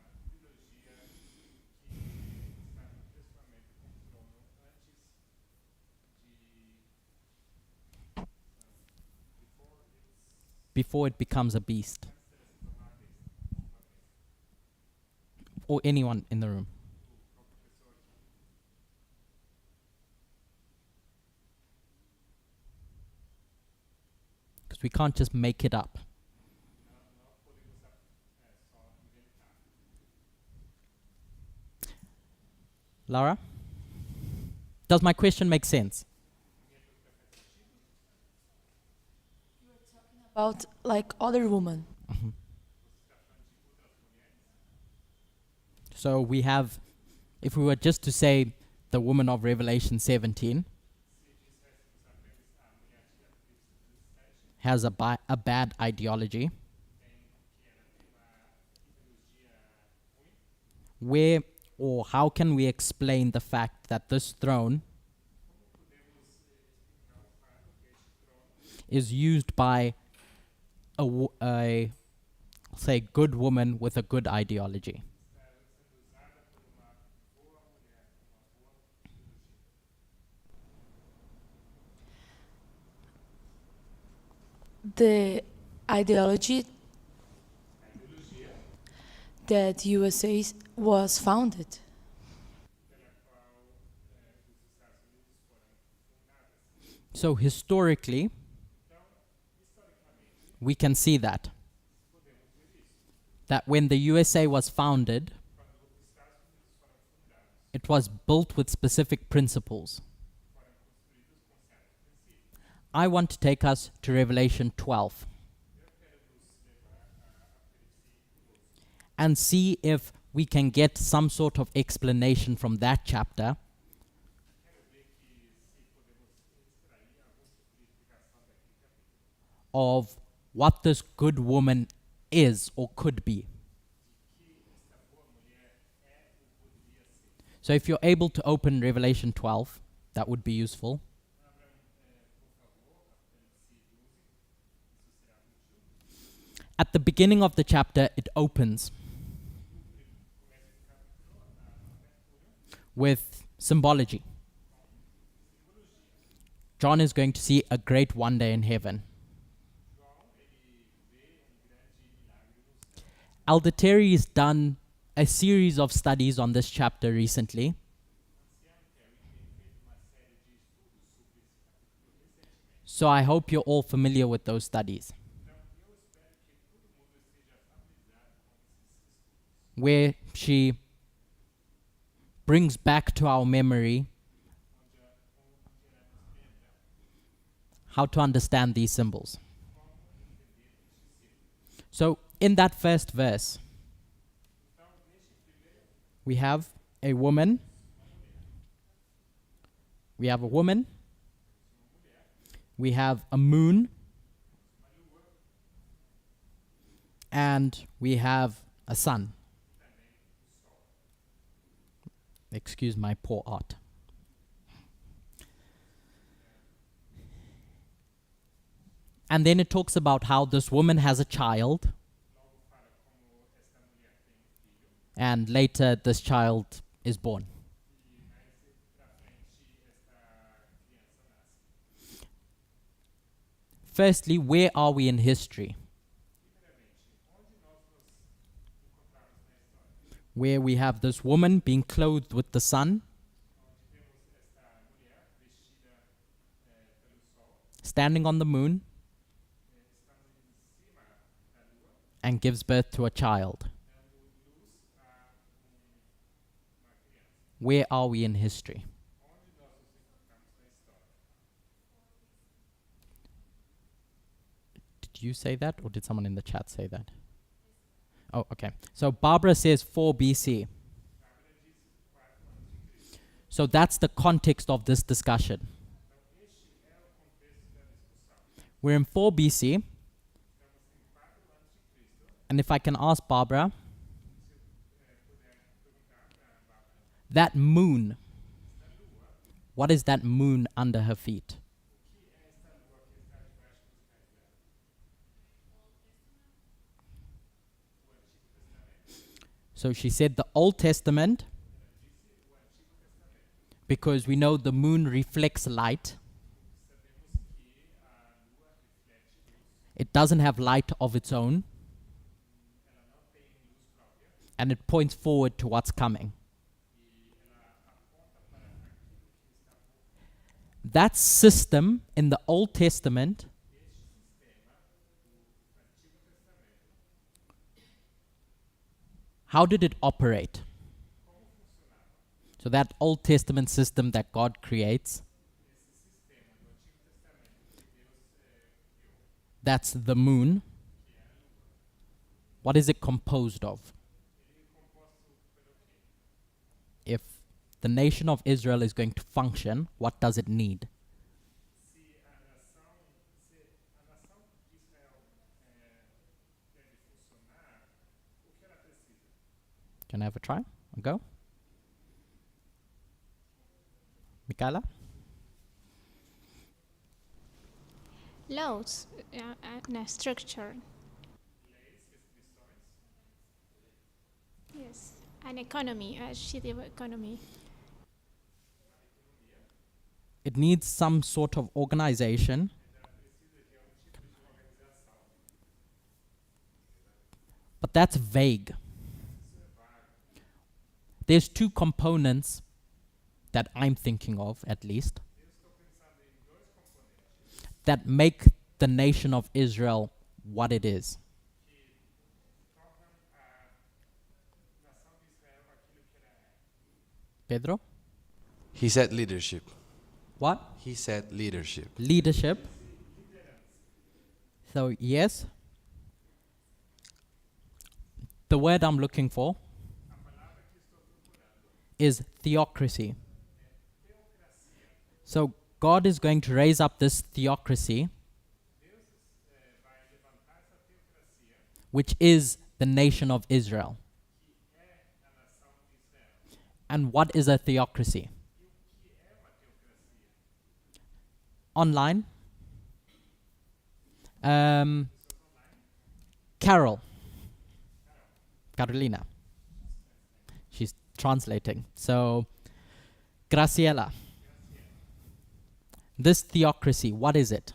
ideologia que está no relacionamento com o trono antes de Before it becomes a beast. antes dela se tornar uma besta. Or anyone in the room. Qualquer pessoa aqui. Because we can't just make it up. Não podemos só inventar. Laura? Does my question make sense? About like other woman. So we have, if we were just to say the woman of Revelation 17 has a bad ideology, where or how can we explain the fact that this throne is used by a say good woman with a good ideology? The ideology that USA was founded. So historically, we can see that when the USA was founded, it was built with specific principles. I want to take us to Revelation 12 and see if we can get some sort of explanation from that chapter of what this good woman is or could be. So if you're able to open Revelation 12, that would be useful. At the beginning of the chapter, it opens with symbology. John is going to see a great wonder in heaven. Elder Terry has done a series of studies on this chapter recently. So I hope you're all familiar with those studies, where she brings back to our memory how to understand these symbols. So in that first verse, we have a woman We have a woman. We have a moon. And we have a sun. Excuse my poor art. And then it talks about how this woman has a child. And later this child is born. Firstly, where are we in history? Where we have this woman being clothed with the sun, standing on the moon, and gives birth to a child. Where are we in history? Did you say that, or did someone in the chat say that? Oh, okay. So Barbara says 4 BC. So that's the context of this discussion. We're in 4 BC. And if I can ask Barbara, that moon, what is that moon under her feet? So she said the Old Testament, because we know the moon reflects light. It doesn't have light of its own. And it points forward to what's coming. That system in the Old Testament how did it operate? So that Old Testament system that God creates, that's the moon. What is it composed of? If the nation of Israel is going to function, what does it need? Can I have a try? A go? Michaela? Laws and a structure. Yes, an economy, a city of economy. It needs some sort of organization. But that's vague. There's two components that I'm thinking of, at least, that make the nation of Israel what it is. Pedro? He said leadership. What? He said leadership. Leadership. So, yes. The word I'm looking for is theocracy. So, God is going to raise up this theocracy, which is the nation of Israel. And what is a theocracy? Online. Carol. Carolina. She's translating. So, Graciela. This theocracy, what is it?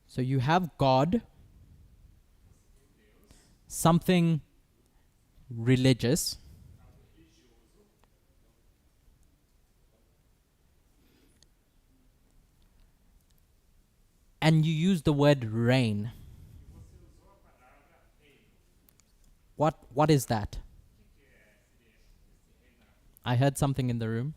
So you have God, something religious, and you use the word reign. What is that? I heard something in the room.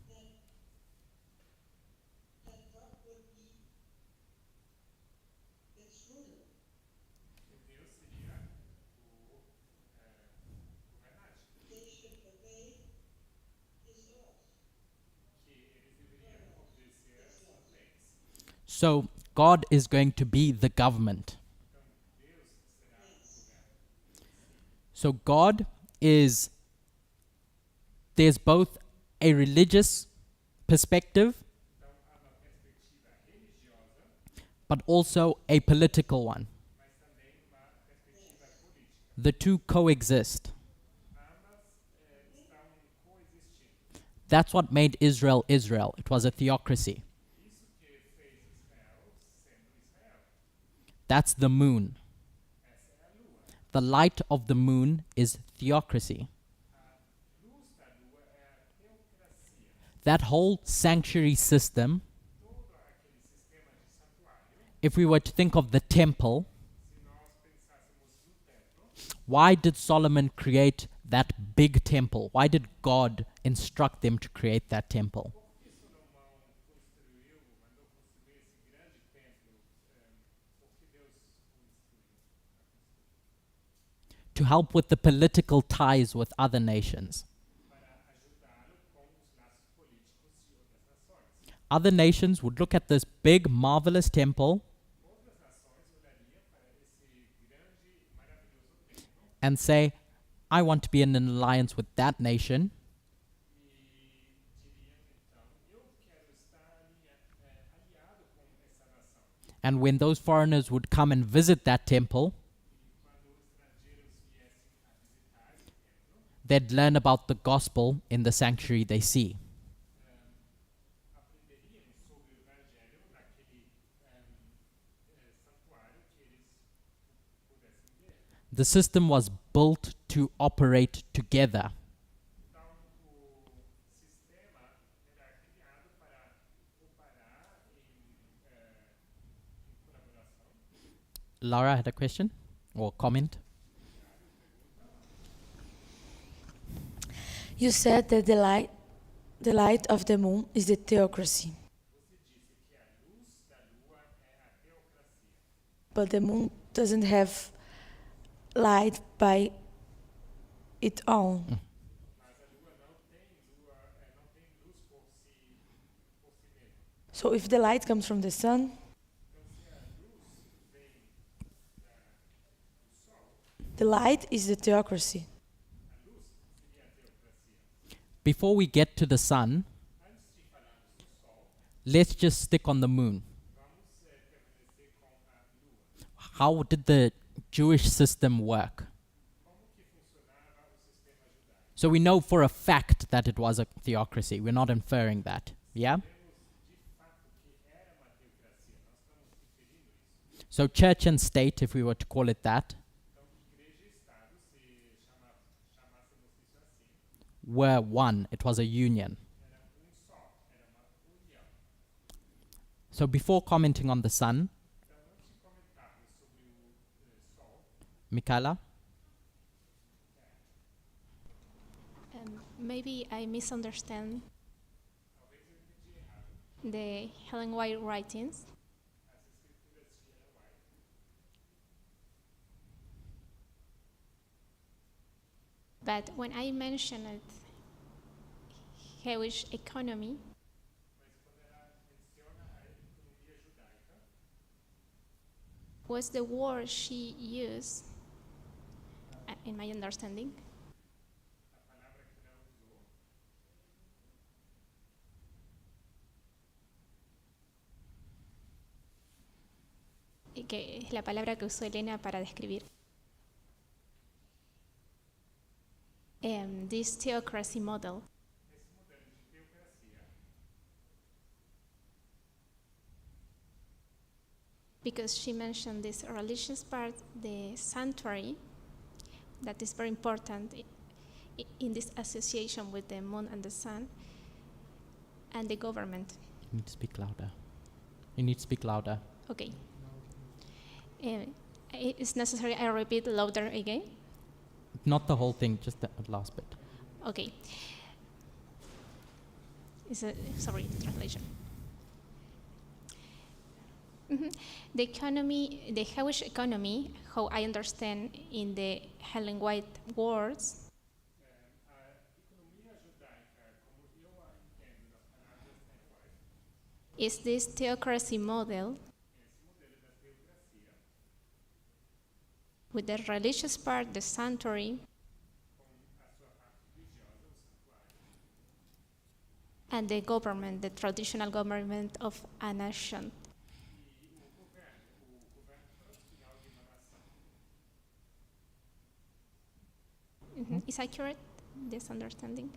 So God is going to be the government. So God is, there's both a religious perspective, Então, há uma perspectiva religiosa, but also a political one. mas também uma perspectiva política. The two coexist. Ambas estão coexistindo. That's what made Israel Israel. It was a theocracy. Isso que fez Israel sendo Israel. That's the moon. Essa é a lua. The light of the moon is theocracy. A luz da lua é a teocracia. That whole sanctuary system, Todo aquele sistema de santuário, if we were to think of the temple, se nós pensássemos no templo, why did Solomon create that big temple? Why did God instruct them to create that temple? por que Salomão construiu, mandou construir esse grande templo? Por que Deus o instruiu a construir? To help with the political ties with other nations. Para ajudá-lo com os laços políticos de outras nações. Other nations would look at this big, marvelous temple Outras nações olhariam para esse grande e maravilhoso templo and say, I want to be in an alliance with that nation, e diriam então, eu quero estar aliado com essa nação. and when those foreigners would come and visit that temple, E quando os estrangeiros viessem a visitar esse templo, they'd learn about the gospel in the sanctuary they see. aprenderiam sobre o evangelho naquele santuário que eles pudessem ver. The system was built to operate together. Então, o sistema era criado para operar em colaboração. Laura had a question or comment? You said that the light of the moon is the theocracy, Você disse que a luz da lua é a teocracia, but the moon doesn't have light by its own. mas a lua não tem luz por si mesma. So if the light comes from the sun, Então, se a luz vem do sol, the light is the theocracy. a luz seria a teocracia. Before we get to the sun, Antes de falarmos do sol, let's just stick on the moon. vamos permanecer com a lua. How did the Jewish system work? Como que funcionava o sistema judaico? So we know for a fact that it was a theocracy. We're not inferring that. Yeah? Sabemos de fato que era uma teocracia, nós estamos inferindo isso. So church and state, if we were to call it that, Então, igreja e Estado, se chamássemos isso assim, were one. It was a union. era só, era uma união. So before commenting on the sun, Então, antes de comentarmos sobre o sol, Michaela? Maybe I misunderstand talvez eu entendi errado. the Helen White writings. As escrituras de Ellen White, But when I mentioned Jewish economy, mas quando ela menciona a economia judaica, was the word she used, in my understanding, a palavra que ela usou que es la palabra que usó Elena para describir this theocracy model. esse modelo de teocracia, Because she mentioned this religious part, the sanctuary, that is very important in this association with the moon and the sun, and the government. You need to speak louder. You need to speak louder. Okay. It's necessary I repeat louder again? Not the whole thing, just the last bit. Okay. Sorry, translation. The economy, the Jewish economy, how I understand in the Helen White words, a economia judaica, como eu a entendo nas palavras da Ellen White, is this theocracy model with the religious part, the sanctuary, and the government, the traditional government of a nation. Is accurate, this understanding?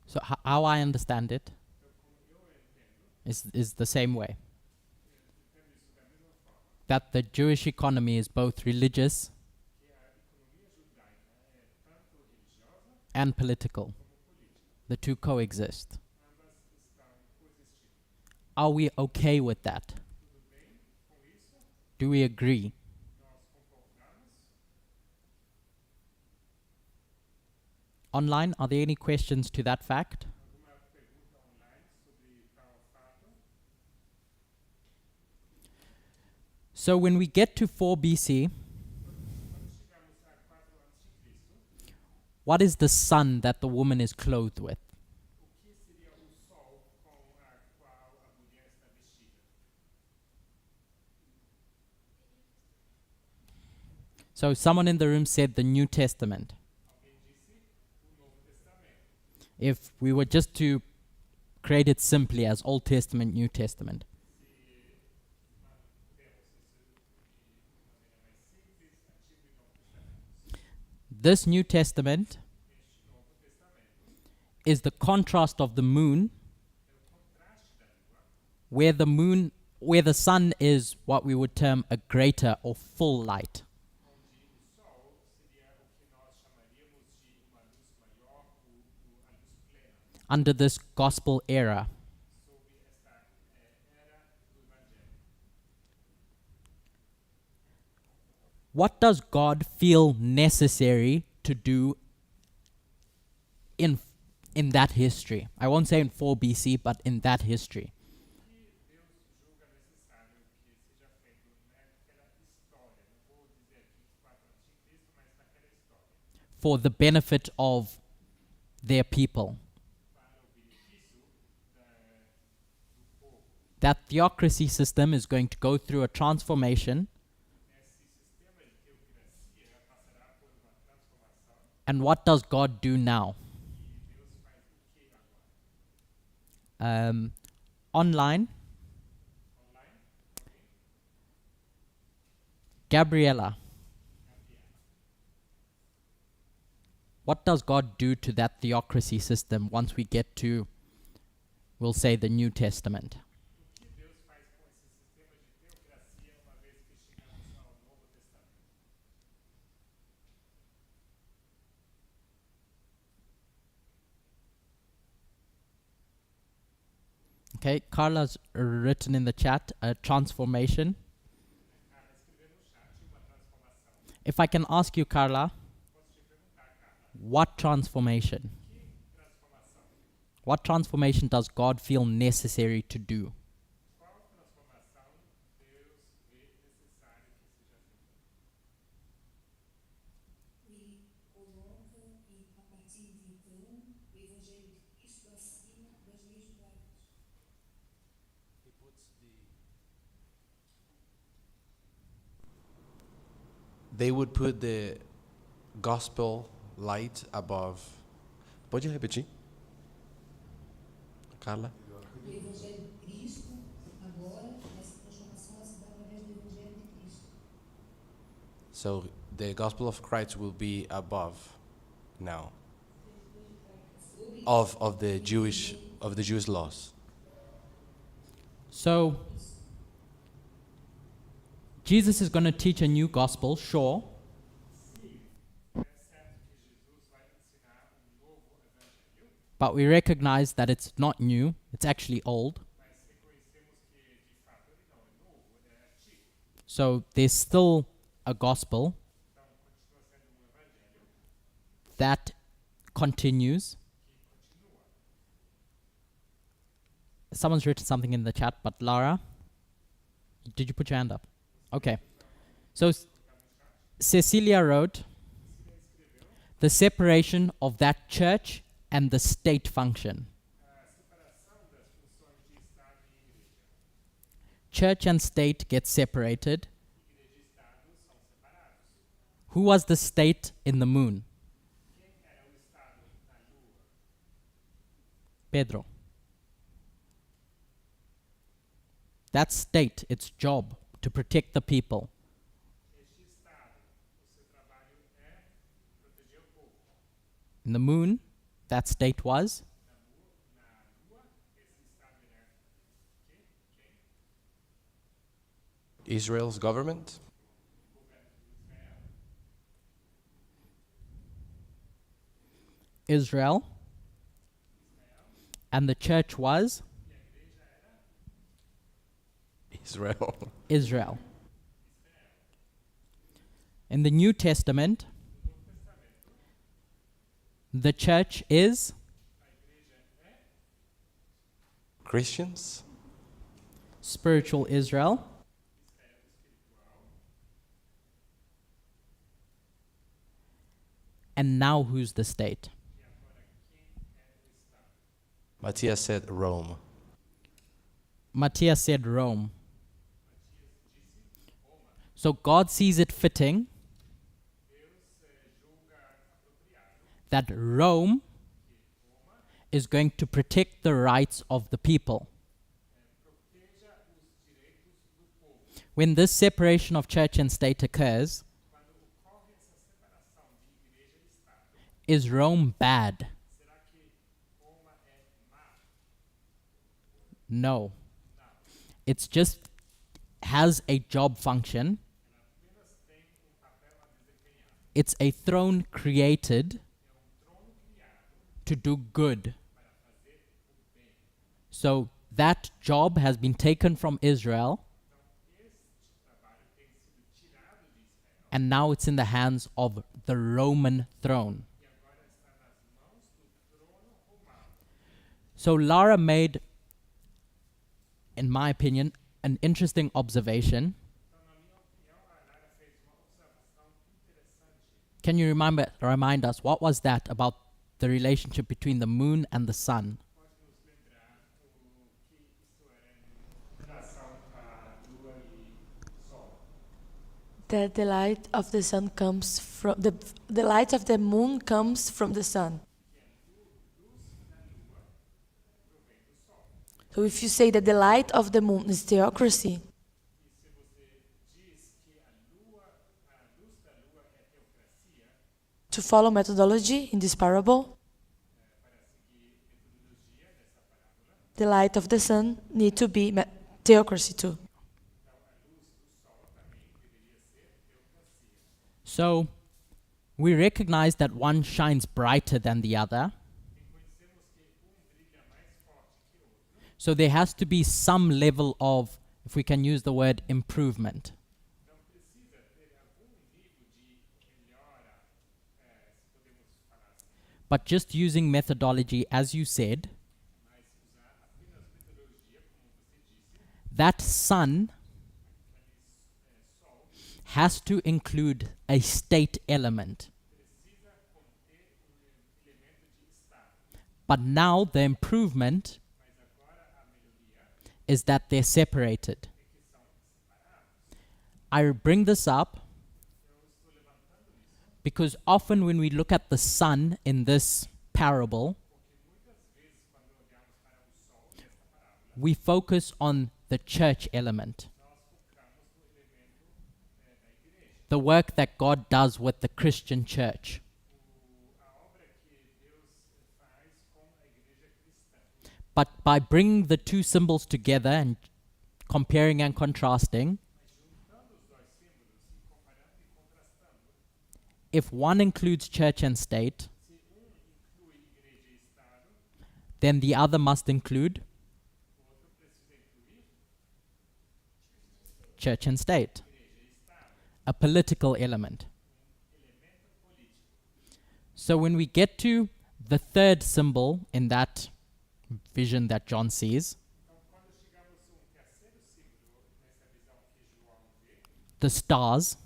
So how I understand it is the same way. That the Jewish economy is both religious and political. The two coexist. Are we okay with that? Do we agree? Online, are there any questions to that fact? So when we get to 4 BC, what is the sun that the woman is clothed with? So someone in the room said the New Testament. If we were just to create it simply as Old Testament, New Testament. This New Testament is the contrast of the moon, where the sun is what we would term a greater or full light. Under this gospel era. What does God feel necessary to do in that history? I won't say in 4 BC, but in that history. For the benefit of their people. That theocracy system is going to go through a transformation. And what does God do now? Online. Gabriella. What does God do to that theocracy system once we get to, we'll say, the New Testament? Okay, Carla's written in the chat a transformation. If I can ask you, Carla, what transformation? What transformation does God feel necessary to do? Ele coloca, a partir de então, o Evangelho de Cristo acima das leis judaicas. They would put the gospel light above. Pode repetir? Carla? O Evangelho de Cristo, agora, essa transformação ela se dá através do Evangelho de Cristo. So the gospel of Christ will be above now of the Jewish laws. So, Jesus is going to teach a new gospel, sure. But we recognize that it's not new, it's actually old. So there's still a gospel that continues. Someone's written something in the chat, but Lara, did you put your hand up? Okay. So Cecilia wrote, the separation of that church and the state function. church and state get separated, who was the state in the moon? Pedro. That state, its job, to protect the people. In the moon, that state was Israel's government? Israel, and the church was Israel. Israel. In the New Testament, the church is Christians? spiritual Israel. And now who's the state? Matthias said Rome. Matthias said Rome. So God sees it fitting that Rome is going to protect the rights of the people. When this separation of church and state occurs, is Rome bad? No. It's just has a job function. It's a throne created to do good. So that job has been taken from Israel, and now it's in the hands of the Roman throne. So Lara made, in my opinion, an interesting observation. Can you remind us, what was that about the relationship between the moon and the sun? That the light of the sun comes from the light of the moon comes from the sun. So if you say that the light of the moon is theocracy, to follow methodology in this parable, the light of the sun need to be theocracy too. So we recognize that one shines brighter than the other. So there has to be some level of, if we can use the word, improvement. But just using methodology, as you said, that sun has to include a state element. But now the improvement is that they're separated. I bring this up because often when we look at the sun in this parable, we focus on the church element. The work that God does with the Christian church. But by bringing the two symbols together and comparing and contrasting, if one includes church and state, then the other must include church and state, a political element. So when we get to the third symbol in that vision that John sees, the stars.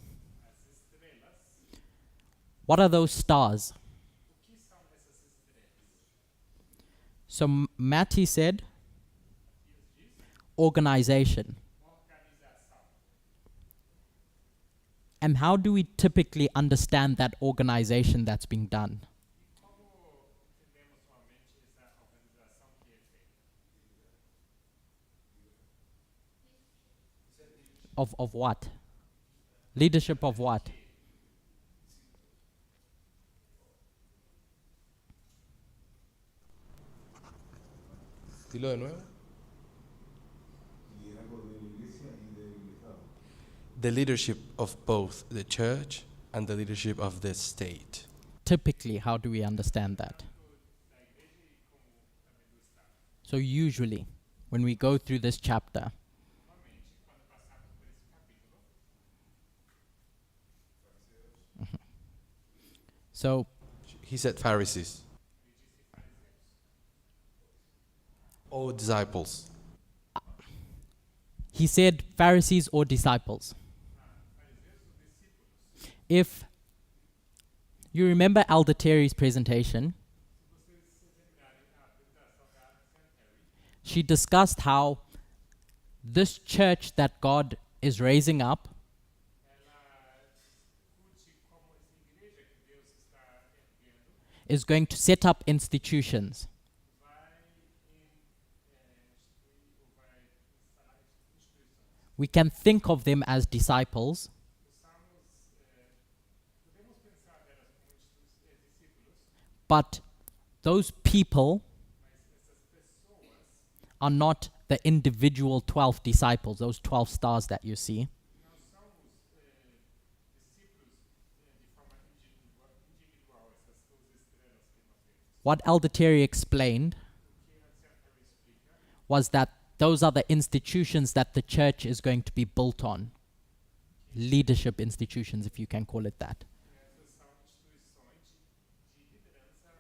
What are those stars? So Matty said, organization. And how do we typically understand that organization that's being done? E como entendemos somente essa organização que é feita? Of what? Leadership of what? Dilo de nuevo. The leadership of both the church and the leadership of the state. Typically, how do we understand that? So usually, when we go through this chapter, so He said Pharisees. Or disciples. he said Pharisees or disciples. If you remember Elder Terry's presentation, she discussed how this church that God is raising up is going to set up institutions. We can think of them as disciples, but those people are not the individual 12 disciples, those 12 stars that you see. What Elder Terry explained was that those are the institutions that the church is going to be built on. Leadership institutions, if you can call it that. Essas são instituições de liderança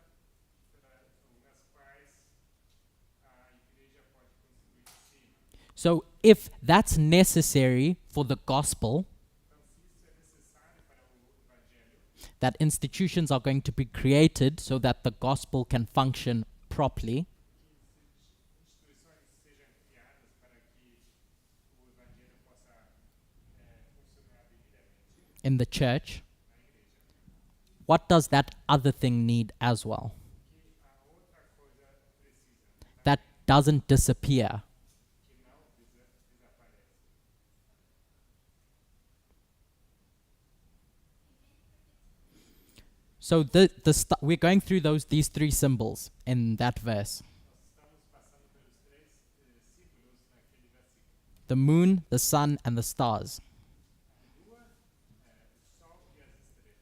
nas quais a igreja pode construir em cima. So if that's necessary for the gospel, Então, se isso é necessário para o evangelho, that institutions are going to be created so that the gospel can function properly, instituições sejam criadas para que o evangelho possa funcionar devidamente in the church, what does that other thing need as well? que a outra coisa precisa, That doesn't disappear. que não desaparece. So we're going through these three symbols in that verse: Nós estamos passando pelos três símbolos naquele versículo. the moon, the sun, and the stars. A lua, o sol e as estrelas.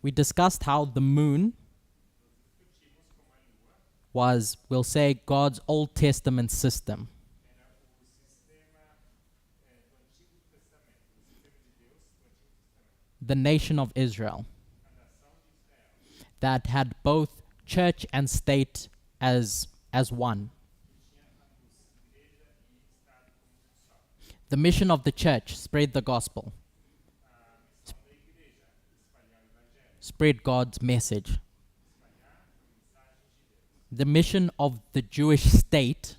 We discussed how the moon Nós discutimos como a lua was, we'll say, God's Old Testament system. era o sistema do Antigo Testamento, o sistema de Deus do Antigo Testamento, The nation of Israel, a nação de Israel, that had both church and state as one. que tinha ambos, igreja e Estado como só. The mission of the church: spread the gospel, A missão da igreja, espalhar o evangelho, spread God's message. espalhar a mensagem de Deus. The mission of the Jewish state,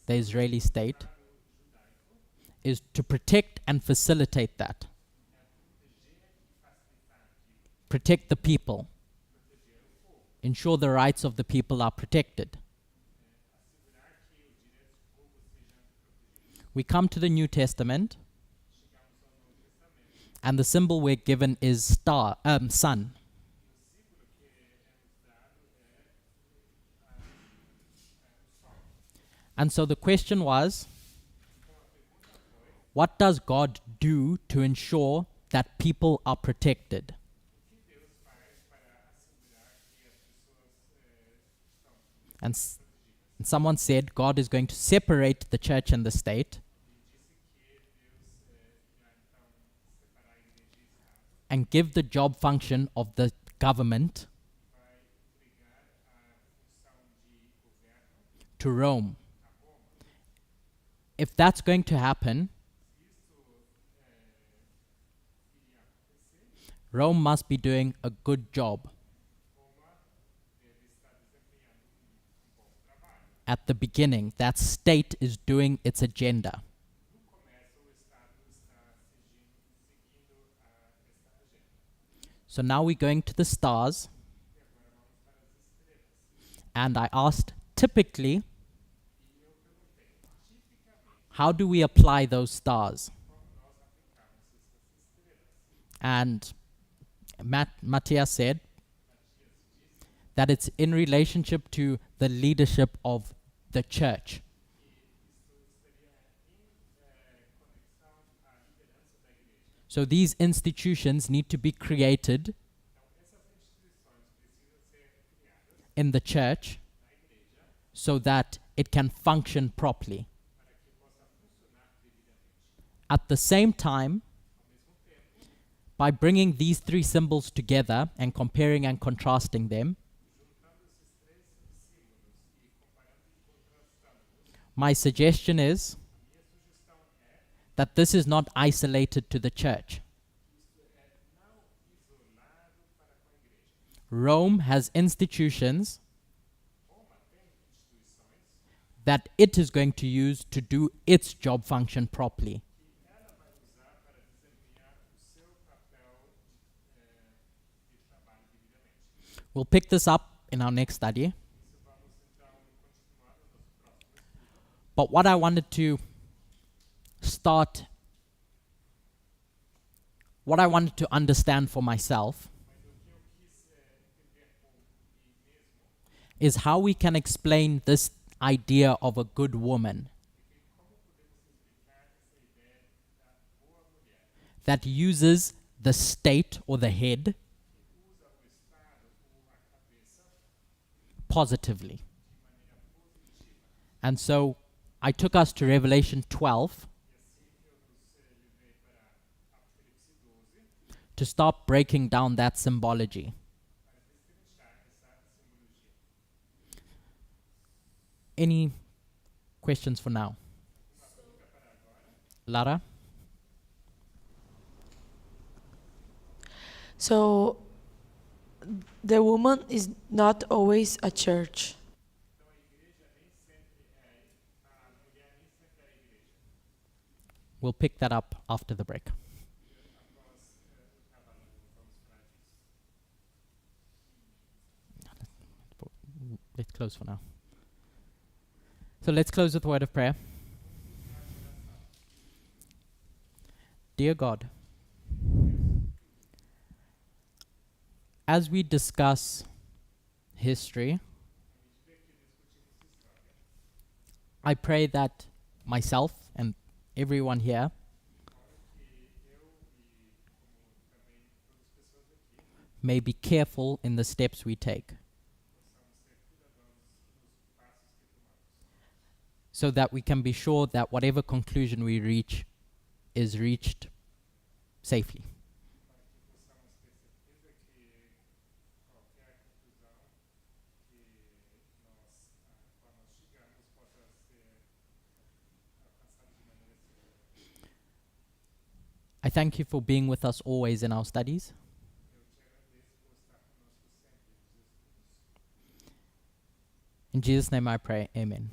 the Israeli state, O judaico is to protect and facilitate that. é proteger e facilitar aquilo, Protect the people. proteger o povo, Ensure the rights of the people are protected. assegurar que os direitos do povo sejam protegidos. We come to the New Testament, Chegamos ao Novo Testamento and the symbol we're given is sun. e o símbolo que é nos dado é o sol. And so the question was, Então a pergunta foi: what does God do to ensure that people are protected? o que Deus faz para assegurar que as pessoas estão And, protegidas? and someone said God is going to separate the church and the state E disse que Deus irá então separar a igreja e Estado, and give the job function of the government vai entregar a função de governo to Rome. a Roma. If that's going to happen, Se isso iria acontecer, Rome must be doing a good job Roma deve estar desempenhando bom trabalho. at the beginning. That state is doing its agenda. No começo, o Estado está seguindo esta So now we're going to the stars. And I asked, typically, how do we apply those stars? And Matthias said that it's in relationship to the leadership of the church. So these institutions need to be created in the church so that it can function properly. At the same time, by bringing these three symbols together and comparing and contrasting them, my suggestion is that this is not isolated to the church. Rome has institutions that it is going to use to do its job function properly. We'll pick this up in our next study. But what I wanted to understand for myself is how we can explain this idea of a good woman that uses the state or the head positively. And so I took us to Revelation 12 to start breaking down that symbology. Any questions for now? Lara? So the woman is not always a church. We'll pick that up after the break. Let's close for now. So let's close with a word of prayer. Dear God, as we discuss history, I pray that myself and everyone here may be careful in the steps we take, so that we can be sure that whatever conclusion we reach is reached safely. I thank you for being with us always in our studies. In Jesus' name I pray, amen.